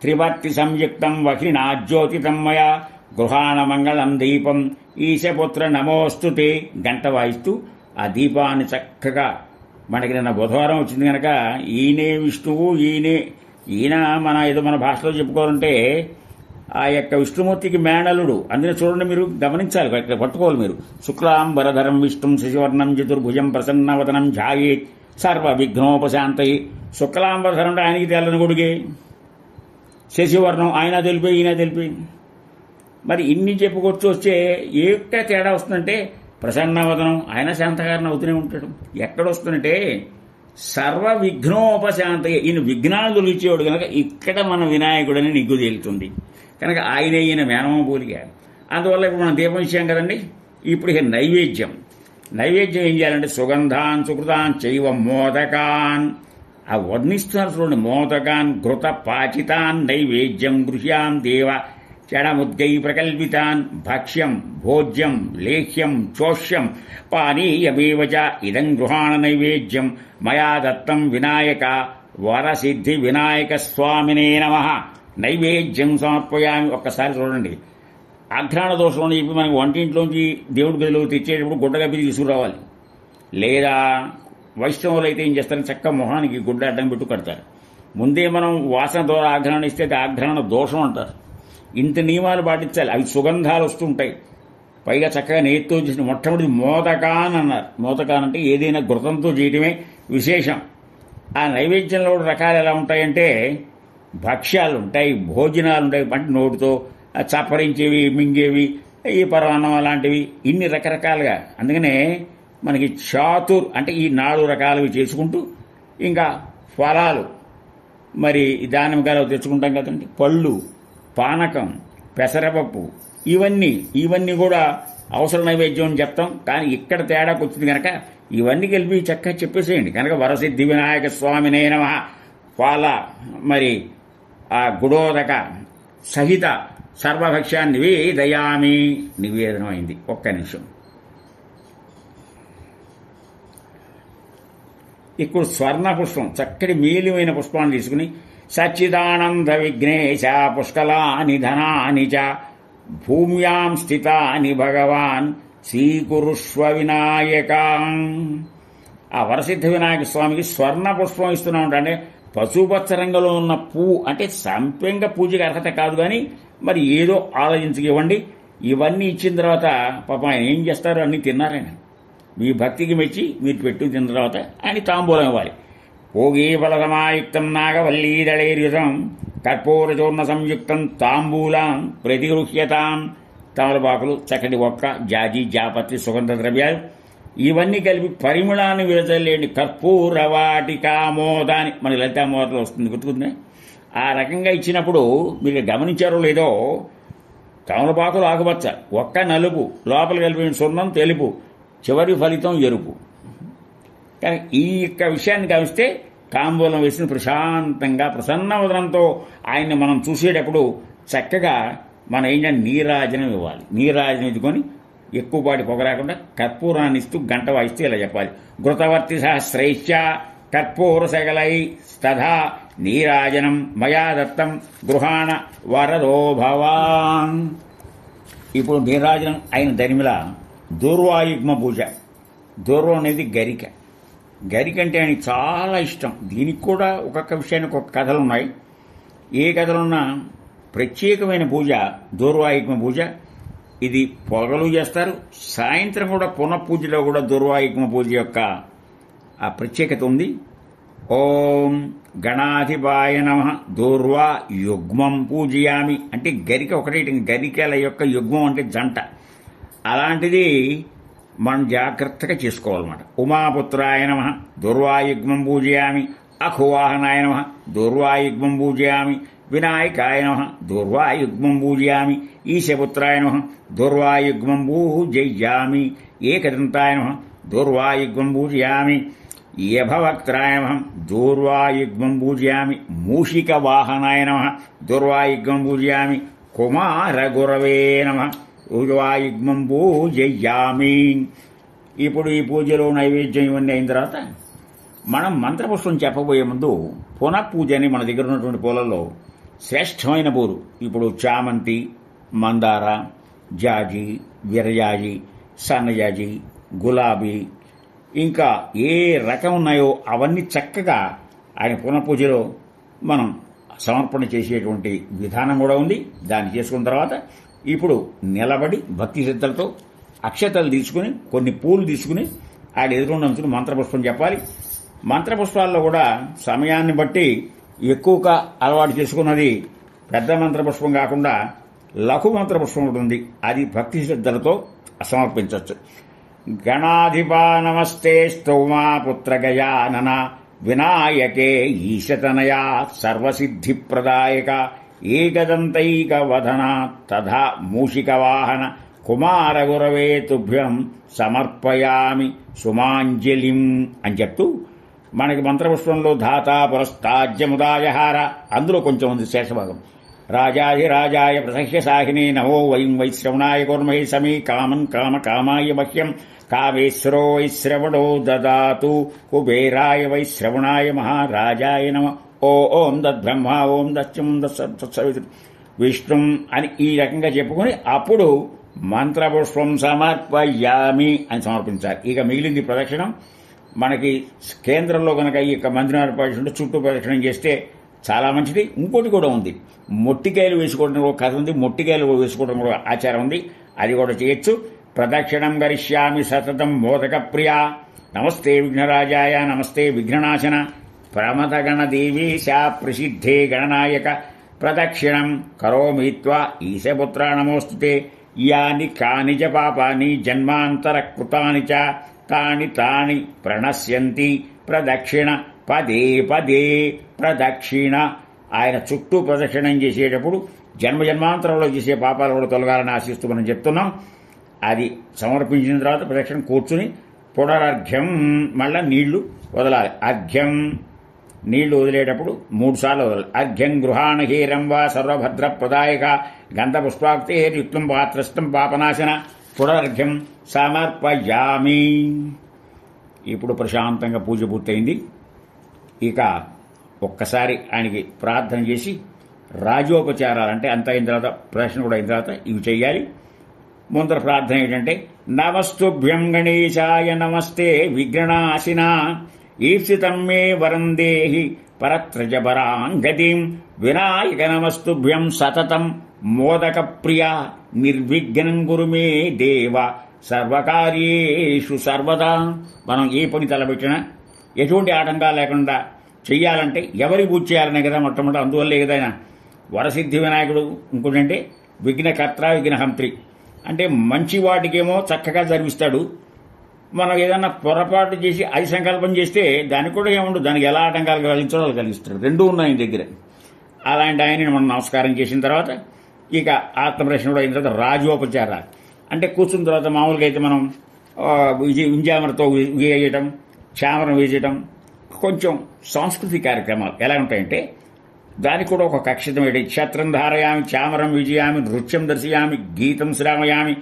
త్రివర్తి సంయుక్తం వహినా జ్యోతితం మయా గృహాణ మంగళం దీపం ఈశపుత్ర నమోస్తుతే గంట వాయిస్తూ ఆ దీపాన్ని చక్కగా, మనకి నిన్న బుధవారం వచ్చింది కనుక ఈయనే విష్ణువు, ఈయన మన ఏదో మన భాషలో చెప్పుకోవాలంటే ఆ యొక్క విష్ణుమూర్తికి మేనలుడు. అందులో చూడండి, మీరు గమనించాలి, ఇక్కడ పట్టుకోవాలి మీరు. శుక్లాంబరధరం విష్ణుం శశివర్ణం చతుర్భుజం ప్రసన్నవదనం ఝాయేత్ సర్వ విఘ్నోపశాంతయే. శుక్లాంబరధరం అంటే ఆయనకి తెల్లని కొడుకే, శశివర్ణం ఆయన తెలిపి ఈయన తెలిపి. మరి ఇన్ని చెప్పుకొచ్చి వస్తే ఎక్కడ తేడా వస్తుందంటే ప్రసన్నవదనం ఆయన శాంతకారణ అవుతూనే ఉంటాడు. ఎక్కడొస్తుందంటే సర్వ విఘ్నోపశాంతయే, ఈయన విఘ్నాలు తొలగించేవాడు కనుక ఇక్కడ మన వినాయకుడని నిగ్గు తేలుతుంది కనుక ఈయన మేనమామ పోలిక. అందువల్ల ఇప్పుడు మనం దీపం ఇచ్చాం కదండి. ఇప్పుడు ఇక నైవేద్యం ఏం చేయాలంటే సుగంధాన్ సుకృతాన్ చైవ మోదకాన్, ఆ వర్ణిస్తున్నారు చూడండి. మోదకాన్ ఘృత పాచితాన్ నైవేద్యం గృహ్యాం దేవ చడముద్గై ప్రకల్పితాన్ భక్ష్యం భోజ్యం లేహ్యం చోష్యం పానీయమేవ చ ఇదం గృహాణ నైవేద్యం మయా దత్తం వినాయక వరసిద్ధి వినాయక స్వామినే నమః నైవేద్యం సమర్పయామి. ఒక్కసారి చూడండి, ఆఘ్రాణ దోషంలో చెప్పి మనకి వంటింట్లోంచి దేవుడి గదిలో తెచ్చేటప్పుడు గుడ్డ కప్పి తీసుకురావాలి. లేదా వైష్ణవులు అయితే ఏం చేస్తారని చక్క మొహానికి గుడ్డ అడ్డం పెట్టు కడతారు. ముందే మనం వాసన ద్వారా ఆఘ్రాణ ఇస్తే ఆఘ్రాణ దోషం అంటారు. ఇంత నియమాలు పాటించాలి. అవి సుగంధాలు వస్తుంటాయి, పైగా చక్కగా నేతితో చేసిన మొట్టమొదటి మోదకాన్ అన్నారు. మోదకాన్ అంటే ఏదైనా ఘృతంతో చేయటమే విశేషం. ఆ నైవేద్యంలో రకాలు ఎలా ఉంటాయంటే భక్ష్యాలు ఉంటాయి, భోజనాలు ఉంటాయి, అంటే నోటితో చప్పరించేవి, మింగేవి, ఈ పరమాన్నం అలాంటివి, ఇన్ని రకరకాలుగా. అందుకనే మనకి చాతుర్ అంటే ఈ 4 రకాలవి చేసుకుంటూ ఇంకా ఫలాలు, మరి దానిమ్మకాయలు తెచ్చుకుంటాం కదండి, పళ్ళు, పానకం, పెసరపప్పు, ఇవన్నీ కూడా అవసర నైవేద్యం అని చెప్తాం. కానీ ఇక్కడ తేడాకు వచ్చింది కనుక ఇవన్నీ కలిపి చక్కగా చెప్పేసేయండి. కనుక వరసిద్ధి వినాయక స్వామినే నమః వాళ్ళ మరి ఆ గుడోదక సహిత సర్వభక్ష్యాన్ని నివేదయామి నివేదనమైంది. ఒక్క నిమిషం. ఇప్పుడు స్వర్ణ పుష్పం చక్కటి మేలిమైన పుష్పాన్ని తీసుకుని సచ్చిదానంద విఘ్నేశ పుష్కలాని ధనాని చ భూమ్యాం స్థితాని భగవాన్ స్వీకురుష్వ వినాయక. ఆ వరసిద్ధ వినాయక స్వామికి స్వర్ణ పుష్పం ఇస్తున్నా అంటే పశుపచ్చ రంగులో ఉన్న పువ్వు అంటే సంపెంగ పూజకి అర్హత కాదు, కానీ మరి ఏదో ఆలోచించుకివ్వండి. ఇవన్నీ ఇచ్చిన తర్వాత పాపం ఆయన ఏం చేస్తారు, అన్నీ తిన్నారాయన. మీ భక్తికి మెచ్చి మీరు పెట్టు తిన్న తర్వాత ఆయన తాంబూలం ఇవ్వాలి. భోగీ ఫలసమాయుక్తం నాగవల్లీదళైర్యుతం కర్పూరచూర్ణ సంయుక్తం తాంబూలం ప్రతిగృహ్యతాం. తమలపాకులు, చక్కటి ఒక్క, జాజి, జాపత్రి, సుగంధ ద్రవ్యాలు ఇవన్నీ కలిపి పరిమళాన్ని విడతలేండి. కర్పూర వాటికామోదాని మన లలితామోదలో వస్తుంది, గుర్తుకుంది. ఆ రకంగా ఇచ్చినప్పుడు మీరు గమనించారో లేదో, తమలపాకులు ఆకుపచ్చ, ఒక్క నలుపు, లోపల కలిపిన సున్నం తెలుపు, చివరి ఫలితం ఎరుపు. కానీ ఈ యొక్క విషయాన్ని గమనిస్తే తాంబూలం వేసిన ప్రశాంతంగా ప్రసన్న వదనంతో ఆయన్ని మనం చూసేటప్పుడు చక్కగా మనం ఏంటంటే నీరాజనం ఇవ్వాలి. నీరాజనం ఇచ్చుకొని ఎక్కువపాటి పొగ రాకుండా కర్పూరాన్ని ఇస్తూ గంట వాయిస్తూ ఇలా చెప్పాలి. ఘృతవర్తి సహస్రైశ్చ కర్పూర సగలై తథా నీరాజనం మయా దత్తం గృహాణ వరదో భవాన్. ఇప్పుడు నీరాజనం అయిన దరిమిల దూర్వాయుగ్మ పూజ. దూర్వం అనేది గరిక. గరిక అంటే ఆయనకి చాలా ఇష్టం. దీనికి కూడా ఒక్కొక్క విషయానికి ఒక కథలు ఉన్నాయి. ఏ కథలున్నా ప్రత్యేకమైన పూజ దూర్వాయుగ్మ పూజ. ఇది పొగలు చేస్తారు, సాయంత్రం కూడా పునఃపూజలో కూడా దూర్వాయుగ్మ పూజ యొక్క ఆ ప్రత్యేకత ఉంది. ఓం గణాధిపాయ నమః దూర్వా యుగ్మం పూజయామి అంటే గరిక ఒకటి. గరికల యొక్క యుగ్మం అంటే జంట. అలాంటిది మనం జాగ్రత్తగా చేసుకోవాలన్నమాట. ఉమాపుత్రాయ నమః దూర్వాయుగ్మం పూజయామి. అఖువాహనాయ నమః దూర్వాయుగ్మం పూజయామి. వినాయకాయ నమః దూర్వాయుగ్మం పూజయామి. ఈశపుత్రాయ నమః దూర్వాయుగ్మం పూజయామి. ఏకదంతాయ నమః దూర్వాయుగ్మం పూజయామి. యభవక్త్రాయ నమః దూర్వాయుగ్మం పూజయామి. మూషిక వాహనాయ నమః దూర్వాయుగ్మం పూజయామి. కుమారగురవే నమః దూర్వాయుగ్మం పూజయామి. ఇప్పుడు ఈ పూజలో నైవేద్యం ఇవన్నీ అయిన తర్వాత మనం మంత్రపుష్పం చెప్పబోయే ముందు పునఃపూజ అని మన దగ్గర ఉన్నటువంటి పూలల్లో శ్రేష్టమైన పూలు ఇప్పుడు చామంతి, మందార, జాజి, విరజాజి, సన్నజాజి, గులాబీ ఇంకా ఏ రకం ఉన్నాయో అవన్నీ చక్కగా ఆయన పునఃపూజలో మనం సమర్పణ చేసేటువంటి విధానం కూడా ఉంది. దాన్ని చేసుకున్న తర్వాత ఇప్పుడు నిలబడి భక్తి శ్రద్ధలతో అక్షతలు తీసుకుని కొన్ని పూలు తీసుకుని ఆయన ఎదురున్న ఉంచుకుని మంత్రపుష్పం చెప్పాలి. మంత్రపుష్పాల్లో కూడా సమయాన్ని బట్టి ఎక్కువగా అలవాటు చేసుకున్నది పెద్ద మంత్రపుష్పం కాకుండా లఘు మంత్రపుష్పం ఉంటుంది. అది భక్తి శ్రద్ధలతో సమర్పించవచ్చు. గణాధిపా నమస్తే స్తోమా పుత్ర గజానన వినాయకే ఈశతనయా సర్వసిద్ధిప్రదాయక ఏకదంతైక వదన తథా మూషికవాహన కుమారగురవే తుభ్యం సమర్పయామి సుమాంజలిం అని చెప్తూ మనకి మంత్రపుష్పంలో ధాత పురస్తాజ్యముదాయహార అందులో కొంచెం ఉంది శేషభాగం. రాజాయ ప్రసహ్య సాహిని నమో వైం వైశ్రవణాయ కుర్మహే సమీ కామన్ కామ కామాయ మహ్యం కామేశ్వరో వైశ్రవణో దదాతు కుబేరాయ వైశ్రవణాయ మహారాజాయ నమ. ఓం దద్బ్రహ్మ ఓం దత్యం దత్సవితు విష్ణుం అని ఈ రకంగా చెప్పుకొని అప్పుడు మంత్రపుష్పం సమర్పయామి అని సమర్పించాలి. ఇక మిగిలింది ప్రదక్షిణం. మనకి కేంద్రంలో కనుక ఈ యొక్క మందిరం ఏర్పాటు చుట్టూ ప్రదక్షిణం చేస్తే చాలా మంచిది. ఇంకోటి కూడా ఉంది, మొట్టికాయలు వేసుకోవడం కూడా కథ ఉంది. మొట్టికాయలు వేసుకోవడం కూడా ఆచారం ఉంది, అది కూడా చేయొచ్చు. ప్రదక్షిణం గరిష్యామి సతతం మోదక ప్రియా నమస్తే విఘ్నరాజాయ నమస్తే విఘ్ననాశన ప్రమథగణ దేవీశ ప్రసిద్ధే గణనాయక ప్రదక్షిణం కరోమి త్వా ఈశపుత్ర నమోస్తుతే యాని కాని చ పాపాని జన్మాంతర కృతాని చ తాని తాని ప్రణశ్యంతి ప్రదక్షిణ పదే పదే ప్రదక్షిణ. ఆయన చుట్టూ ప్రదక్షిణం చేసేటప్పుడు జన్మజన్మాంతరంలో చేసే పాపాలు కూడా తొలగాలని ఆశిస్తూ మనం చెప్తున్నాం. అది సమర్పించిన తర్వాత ప్రదక్షిణ కూర్చుని పునరర్ఘ్యం మళ్ళా నీళ్లు వదలాలి. అర్ఘ్యం నీళ్లు వదిలేటప్పుడు 3 సార్లు వదలాలి. అర్ఘ్యం గృహాణ హీరం వా సర్వభద్ర ప్రదాయక గంధ పుష్పాక్తేర్యుక్తం పాత్రస్థం పాపనాశన పునరర్ఘ్యం సమర్పయామి. ఇప్పుడు ప్రశాంతంగా పూజ పూర్తయింది. ఇక ఒక్కసారి ఆయనకి ప్రార్థన చేసి రాజోపచారాలు అంటే అంత అయిన తర్వాత ప్రదక్షిణ కూడా అయిన తర్వాత ఇవి చెయ్యాలి. ముందర ప్రార్థన ఏంటంటే నమస్తుభ్యం గణేశాయ నమస్తే విఘ్ననాశిన ఈప్సితం మే వరం దేహి పరత్రజపరాంగతిం వినాయక నమస్తుభ్యం సతతం మోదక ప్రియ నిర్విఘ్నం గురు మే దేవ సర్వకార్యేషు సర్వదా. మనం ఏ పని తలపెట్టినా ఎటువంటి ఆటంకాలు లేకుండా చెయ్యాలంటే ఎవరి పూజ చేయాలనే కదా మొట్టమొదటి. అందువల్లే ఏదైనా వరసిద్ధి వినాయకుడు ఇంకోటంటే విఘ్నకర్త విఘ్నహంత్రి అంటే మంచి వాటికేమో చక్కగా జరిపిస్తాడు. మనం ఏదన్నా పొరపాటు చేసి అది సంకల్పం చేస్తే దానికి కూడా ఏముండదు, దానికి ఎలా ఆటంకాలు కలిగించాలో వాళ్ళు కలిగిస్తాడు. రెండూ ఉన్నాయి ఆయన దగ్గర. అలాంటి ఆయనని మనం నమస్కారం చేసిన తర్వాత ఇక ఆత్మప్రశ్న కూడా అయిన తర్వాత రాజోపచారాలు అంటే కూర్చున్న తర్వాత మామూలుగా అయితే మనం వింజామరతో వేయటం, చామరం వేయటం, కొంచెం సాంస్కృతిక కార్యక్రమాలు ఎలా ఉంటాయంటే దానికి కూడా ఒక కక్షితం ఏంటి. క్షత్రం ధారయామి, చామరం విజయామి, నృత్యం దర్శయామి, గీతం శ్రామయామి,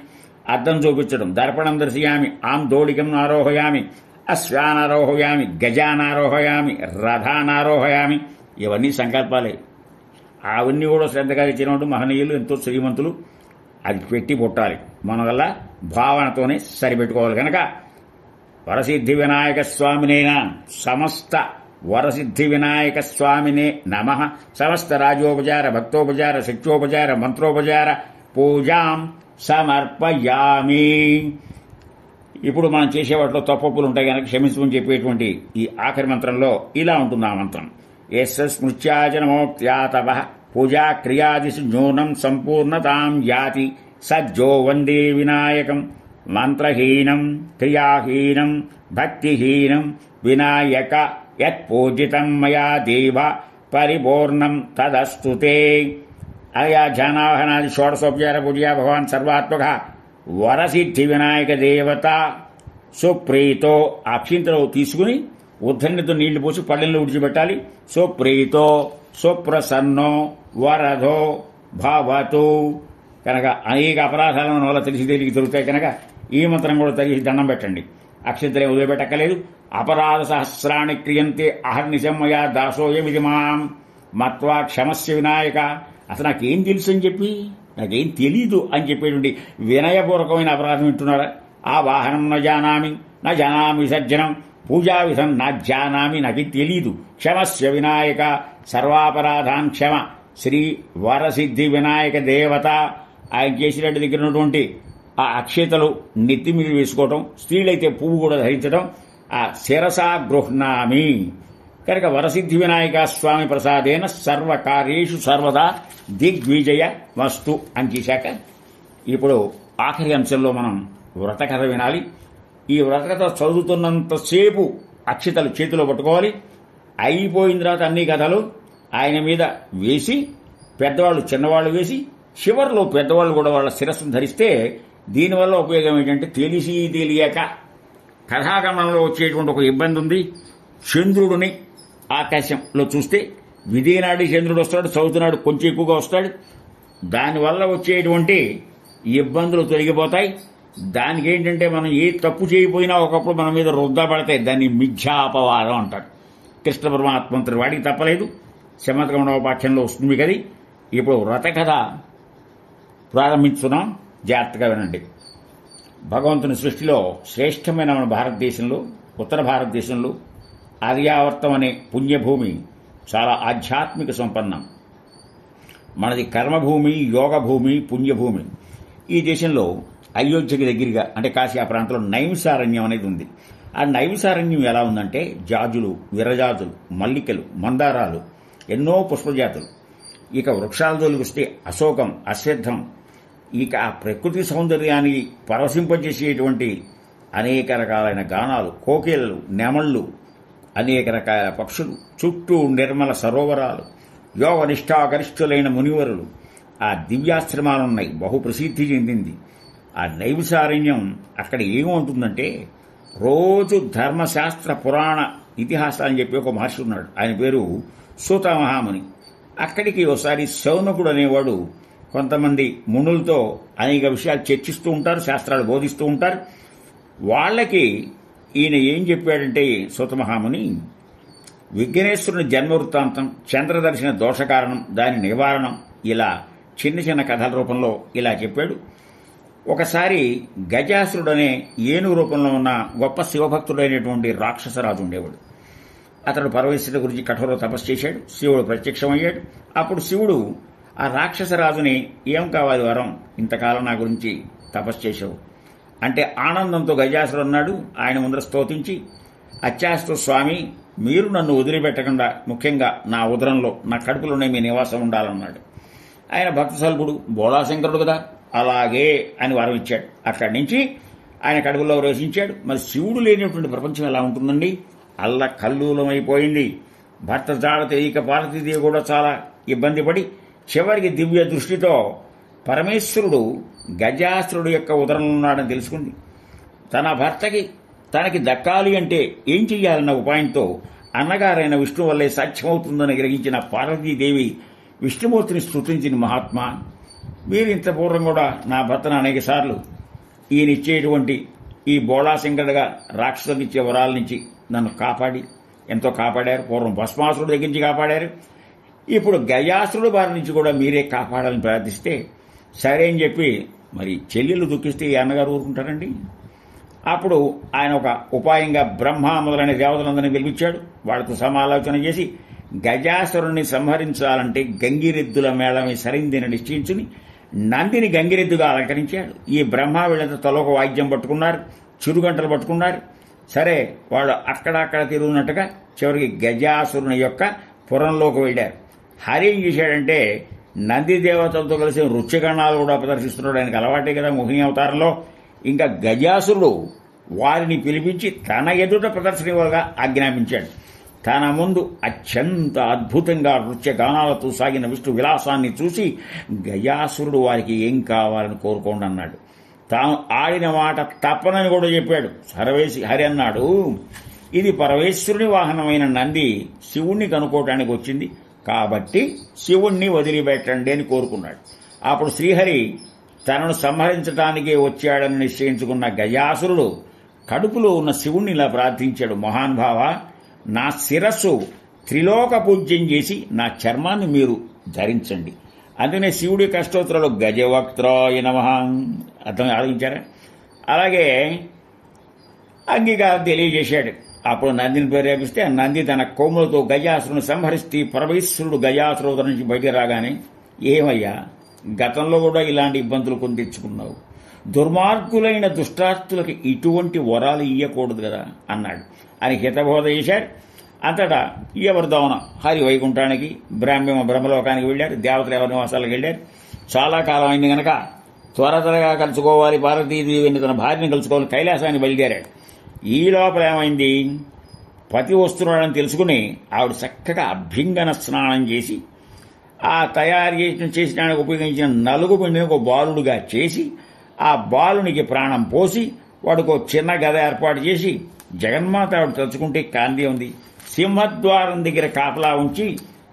అద్దం చూపించడం, దర్పణం దర్శయామి, ఆందోళికం ఆరోహయామి, అశ్వానారోహయామి, గజానారోహయామి, రథానారోహయామి. ఇవన్నీ సంకల్పాలే. అవన్నీ కూడా శ్రద్ధగా ఇచ్చినట్టు మహనీయులు ఎంతో శ్రీమంతులు అది పెట్టి పుట్టాలి. మన వల్ల భావనతోనే సరిపెట్టుకోవాలి. కనుక వరసిద్ధి వినాయక స్వామినేనా సమస్త వరసిద్ధి వినాయక స్వామినే నమః సమస్త రాజోపచార భక్తోపచార శక్తోపచార మంత్రోపచార పూజాం సమర్పయామి. ఇప్పుడు మనం చేసే వాటిలో తప్పులు ఉంటాయి కనుక క్షమించమని చెప్పేటువంటి ఈ ఆఖరి మంత్రంలో ఇలా ఉంటుంది. ఆ మంత్రం ఎస్ స్మృత్యాచనమోక్త్యాతవ పూజా క్రియాదిషు న్యూనం సంపూర్ణతాం యాతి సజ్జో వందే వినాయకం మంత్రహీనం క్రియాహీనం భక్తిహీనం వినాయక యత్పూజితం మయా దేవ పరిపూర్ణం తదస్తుతే. అయా ధ్యానావహనాది షోడశోపచార పూజయా భగవాన్ సర్వాత్మక వరసిద్ధి వినాయక దేవత సుప్రీతో అక్షింతలు తీసుకుని ఉద్ధరణితో నీళ్లు పోసి పళ్ళెంలో విడిచిపెట్టాలి. సుప్రీతో సుప్రసన్నో వరదో భవతు. కనుక అనేక అపరాధాలు మన వల్ల తెలిసి దొరుకుతాయి కనుక ఈ మంత్రం కూడా తగిలి దండం పెట్టండి. అక్షింతలే వదిలిపెట్టక్కలేదు. అపరాధ సహస్రాన్ని క్రియంతే అహర్నిశమ్మయా దాసోయమిది మాం మత్వా క్షమస్య వినాయక. అసలు నాకేం తెలుసు అని చెప్పి నాకేం తెలీదు అని చెప్పేటువంటి వినయపూర్వకమైన అపరాధం వింటున్నారా? ఆ వాహనం నజానామి నజానామి విసర్జనం పూజా విధం నాజానామి నాకేం తెలీదు. క్షమస్య వినాయక సర్వాపరాధాన్ క్షమ శ్రీ వరసిద్ధి వినాయక దేవత. ఆయన చేసినట్టు దగ్గర ఉన్నటువంటి ఆ అక్షతలు నెత్తి మీద వేసుకోవటం, స్త్రీలైతే పువ్వు కూడా ధరించడం, ఆ శిరసా గృహ్ణామి. కనుక వరసిద్ధి వినాయక స్వామి ప్రసాదేన సర్వకార్యేషు సర్వదా దిగ్విజయ వస్తు అని చేశాక ఇప్పుడు ఆఖరి అంశంలో మనం వ్రతకథ వినాలి. ఈ వ్రతకథ చదువుతున్నంతసేపు అక్షతలు చేతిలో పట్టుకోవాలి. అయిపోయిన తర్వాత అన్ని కథలు ఆయన మీద వేసి పెద్దవాళ్ళు చిన్నవాళ్ళు వేసి చివరిలో పెద్దవాళ్ళు కూడా వాళ్ళ శిరస్సును ధరిస్తే దీనివల్ల ఉపయోగం ఏంటంటే తెలిసి తెలియక కథాగమనంలో వచ్చేటువంటి ఒక ఇబ్బంది ఉంది. చంద్రుడిని ఆకాశంలో చూస్తే విధినాడు చంద్రుడు వస్తాడు, చదువుతున్నాడు కొంచెం ఎక్కువగా వస్తాడు. దానివల్ల వచ్చేటువంటి ఇబ్బందులు తొలగిపోతాయి. దానికి ఏంటంటే మనం ఏ తప్పు చేయకపోయినా ఒకప్పుడు మన మీద రుద్దపడతాయి. దాన్ని మిథ్యాపవాదం అంటారు. కృష్ణ పరమాత్మంతుడు వాడికి తప్పలేదు. శమతకమనోపాఖ్యంలో వస్తుంది కది. ఇప్పుడు వ్రతకథ ప్రారంభించున్నాం. జాగ్రత్తగా వినండి. భగవంతుని సృష్టిలో శ్రేష్టమైన మన భారతదేశంలో, ఉత్తర భారతదేశంలో ఆర్యావర్తం అనే పుణ్యభూమి చాలా ఆధ్యాత్మిక సంపన్నం. మనది కర్మభూమి, యోగభూమి, పుణ్యభూమి. ఈ దేశంలో అయోధ్యకి దగ్గరగా అంటే కాశీ ఆ ప్రాంతంలో నైమిషారణ్యం అనేది ఉంది. ఆ నైమిషారణ్యం ఎలా ఉందంటే జాజులు, విరజాజులు, మల్లికలు, మందారాలు, ఎన్నో పుష్పజాతులు. ఇక వృక్షాల జోలికి వస్తే అశోకం, అశ్వత్థం. ఇక ఆ ప్రకృతి సౌందర్యానికి పరవశింపజేసేటువంటి అనేక రకాలైన గానాలు, కోకిలలు, నెమళ్లు, అనేక రకాల పక్షులు, చుట్టూ నిర్మల సరోవరాలు, యోగ నిష్ఠాగరిష్ఠులైన మునివరులు, ఆ దివ్యాశ్రమాలున్నాయి, బహుప్రసిద్ధి చెందింది. ఆ నైమిషారణ్యం అక్కడ ఏముంటుందంటే రోజు ధర్మశాస్త్ర పురాణ ఇతిహాసాలని చెప్పి ఒక మహర్షి ఉన్నాడు. ఆయన పేరు సూత మహాముని. అక్కడికి ఒకసారి శౌనకుడు అనేవాడు కొంతమంది మునులతో అనేక విషయాలు చర్చిస్తూ ఉంటారు, శాస్త్రాలు బోధిస్తూ ఉంటారు. వాళ్ళకి ఈయన ఏం చెప్పాడంటే సూత మహాముని, విఘ్నేశ్వరుని జన్మ వృత్తాంతం, చంద్రదర్శన దోషకారణం, దాని నివారణం, ఇలా చిన్న చిన్న కథల రూపంలో ఇలా చెప్పాడు. ఒకసారి గజాసురుడనే ఏనుగు రూపంలో ఉన్న గొప్ప శివభక్తుడైనటువంటి రాక్షసరాజు ఉండేవాడు. అతడు పరమేశ్వరుడి గురించి కఠోర తపస్సు చేశాడు. శివుడు ప్రత్యక్షమయ్యాడు. అప్పుడు శివుడు ఆ రాక్షసరాజుని, ఏం కావాలి వరం, ఇంతకాలం నా గురించి తపస్సు చేశావు అంటే ఆనందంతో గజాసురుడు అన్నాడు, ఆయన ముందర స్తోతించి, అత్యాస్తు స్వామి, మీరు నన్ను వదిలిపెట్టకుండా ముఖ్యంగా నా ఉదరంలో, నా కడుపులోనే మీ నివాసం ఉండాలన్నాడు. ఆయన భక్త సల్పుడు, బోళాశంకరుడు కదా, అలాగే అని వరం ఇచ్చాడు. అక్కడి నుంచి ఆయన కడుపులో ప్రవేశించాడు. మరి శివుడు లేనటువంటి ప్రపంచం ఎలా ఉంటుందండి? అల్ల కల్లోలమైపోయింది. భర్త జాడ తెలియక పార్వతీదేవి కూడా చాలా ఇబ్బంది పడి చివరికి దివ్య దృష్టితో పరమేశ్వరుడు గజాసురుడు యొక్క ఉదరంలో ఉన్నాడని తెలుసుకుంది. తన భర్తకి తనకి దక్కాలి అంటే ఏం చెయ్యాలన్న ఉపాయంతో అన్నగారైన విష్ణు వల్లే సాధ్యమవుతుందని గ్రహించిన పార్వతీదేవి విష్ణుమూర్తిని స్తుతించిన, మహాత్మా, మీరు ఇంత పూర్వం కూడా నా భర్తను అనేక సార్లు ఈయనిచ్చేటువంటి ఈ బోళాశంకరుడుగా రాక్షసుడిచ్చే వరాల నుంచి నన్ను కాపాడి ఎంతో కాపాడారు. పూర్వం భస్మాసురుడి దగ్గర నుంచి కాపాడారు. ఇప్పుడు గజాసురుడు బారి నుంచి కూడా మీరే కాపాడాలని ప్రార్థిస్తే సరే అని చెప్పి, మరి చెల్లెళ్ళు దుఃఖిస్తే ఈ అన్నగారు ఊరుకుంటారండి? అప్పుడు ఆయన ఒక ఉపాయంగా బ్రహ్మ మొదలైన దేవతలందరినీ పిలిపించాడు. వాళ్లతో సమాలోచన చేసి గజాసురుణ్ణి సంహరించాలంటే గంగిరెద్దుల మేళమే సరైందని నిశ్చయించుని నందిని గంగిరెద్దుగా అలంకరించాడు. ఈ బ్రహ్మ వీళ్ళంతా తలొక వాయిద్యం పట్టుకున్నారు, చిరుగంటలు పట్టుకున్నారు. సరే, వాళ్ళు అక్కడక్కడ తిరుగున్నట్టుగా చివరికి గజాసురుని యొక్క పురంలోకి వెళ్ళారు. హరి ఏం చేశాడంటే నంది దేవతలతో కలిసి నృత్యగణాలు కూడా ప్రదర్శిస్తున్నాడు. ఆయనకు అలవాటే కదా మోహిని అవతారంలో. ఇంకా గజాసురుడు వారిని పిలిపించి తన ఎదుట ప్రదర్శనగా ఆజ్ఞాపించాడు. తన ముందు అత్యంత అద్భుతంగా నృత్యగానాలతో సాగిన విష్ణు విలాసాన్ని చూసి గజాసురుడు వారికి ఏం కావాలని కోరుకోండి అన్నాడు. తాను ఆడిన మాట తప్పనని కూడా చెప్పాడు. హరి అన్నాడు, ఇది పరమేశ్వరుని వాహనమైన నంది శివుణ్ణి కనుక్కోవటానికి వచ్చింది కాబట్టి శివుణ్ణి వదిలిపెట్టండి అని కోరుకున్నాడు. అప్పుడు శ్రీహరి తనను సంహరించడానికే వచ్చాడని నిశ్చయించుకున్న గజాసురుడు కడుపులో ఉన్న శివుణ్ణి ఇలా ప్రార్థించాడు, మహానుభావ, నా శిరస్సు త్రిలోక పూజ్యం చేసి నా చర్మాన్ని మీరు ధరించండి. అందుకనే శివుడి కష్టోత్తరాలు గజవక్త్రాయ నమః అర్థం ఆలోచించారా? అలాగే అంగీకారం తెలియజేశాడు. అప్పుడు నందిని ప్రేరేపిస్తే నంది తన కొమ్ములతో గజాసురుని సంహరిస్తే పరమేశ్వరుడు గజాసురుడు నుంచి బయటికి రాగానే, ఏమయ్యా, గతంలో కూడా ఇలాంటి ఇబ్బందులు కొని తెచ్చుకున్నావు, దుర్మార్గులైన దుష్టాస్తులకు ఇటువంటి వరాలు ఇయ్యకూడదు కదా అన్నాడు అని హితబోధ చేశారు. అంతటా ఎవరు దౌన హరి వైకుంఠానికి బ్రహ్మలోకానికి వెళ్ళారు. దేవతలు ఎవరి నివాసాలకు వెళ్ళారు. చాలా కాలం అయింది గనక త్వరగా కలుసుకోవాలి, పార్వతీదేవిని తన భార్యని కలుసుకోవాలి, కైలాసాన్ని బయలుదేరాడు. ఈ లోపల ఏమైంది, పతి వస్తున్నాడని తెలుసుకుని ఆవిడ చక్కగా అభ్యంగన స్నానం చేసి ఆ తయారు చేసినానికి ఉపయోగించిన నలుగు పిండిని ఒక బాలుడుగా చేసి ఆ బాలునికి ప్రాణం పోసి వాడికి ఒక చిన్న గద ఏర్పాటు చేసి జగన్మాత ఆవిడ తలుచుకుంటే కాంతి ఉంది, సింహద్వారం దగ్గర కాపలా ఉంచి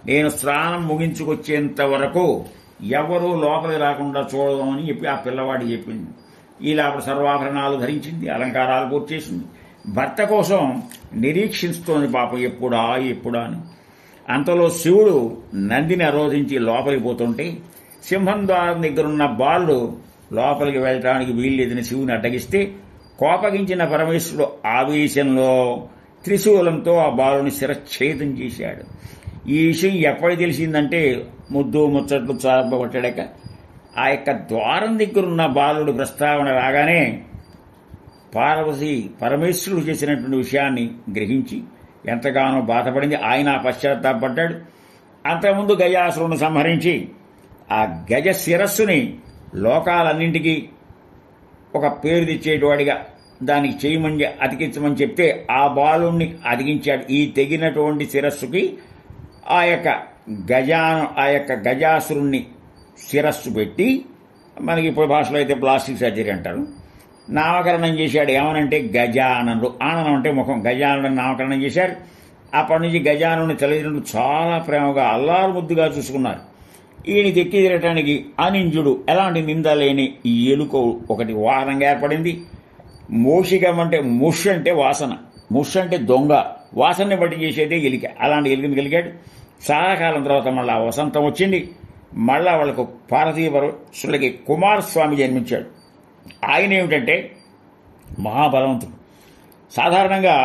నేను స్నానం ముగించుకొచ్చేంత వరకు ఎవరూ లోపలికి రాకుండా చూడదామని చెప్పి ఆ పిల్లవాడికి చెప్పింది. ఇలా అప్పుడు సర్వాభరణాలు ధరించింది, అలంకారాలు పూర్తి చేసింది. భర్త కోసం నిరీక్షిస్తోంది పాపం, ఎప్పుడా అని. అంతలో శివుడు నందిని ఆరోధించి లోపలికి పోతుంటే సింహం ద్వారం దగ్గరున్న బాలుడు లోపలికి వెళ్ళడానికి వీల్లేదని శివుని అడ్డగిస్తే కోపగించిన పరమేశ్వరుడు ఆవేశంలో త్రిశూలంతో ఆ బాలుని శిరచ్ఛేదం చేశాడు. ఈ విషయం ఎప్పటి తెలిసిందంటే ముద్దు ముచ్చట్లు చాపబట్టాక ఆ యొక్క ద్వారం దగ్గరున్న బాలుడు ప్రస్తావన రాగానే పార్వతి పరమేశ్వరుడు చేసినటువంటి విషయాన్ని గ్రహించి ఎంతగానో బాధపడింది. ఆయన పశ్చాత్తాపడ్డాడు. అంతకుముందు గజాసురుని సంహరించి ఆ గజ శిరస్సుని లోకాలన్నింటికీ ఒక పేరు తెచ్చేటివాడిగా దానికి చేయమని అతికించమని చెప్తే ఆ బాలుణ్ణి అతికించాడు. ఈ తెగినటువంటి శిరస్సుకి ఆ యొక్క గజాసురుణ్ణి శిరస్సు పెట్టి, మనకి ఇప్పుడు భాషలో అయితే ప్లాస్టిక్ సర్జరీ అంటారు, నామకరణం చేశాడు. ఏమనంటే గజాననుడు. ఆననం అంటే ముఖం. గజానుడు నామకరణం చేశారు. అప్పటి నుంచి గజానుడిని తల్లిదండ్రులు చాలా ప్రేమగా అల్లారు ముద్దుగా చూసుకున్నారు. ఈయన తెక్కి తిరగటానికి అనింజుడు, ఎలాంటి నింద లేని ఈ ఎలుక ఒకటి వాహనంగా ఏర్పడింది. మోషికం అంటే ముష్ అంటే వాసన, ముష్ అంటే దొంగ, వాసనని బట్టి చేసేదే ఎలిక. అలాంటి ఎలుకని కలిగాడు. చాలా కాలం తర్వాత మళ్ళా వసంతం వచ్చింది. మళ్ళా వాళ్ళకు పార్వతీ పరమేశ్వరులకి కుమారస్వామి జన్మించాడు. ఆయన ఏమిటంటే మహాబలవంతుడు. సాధారణంగా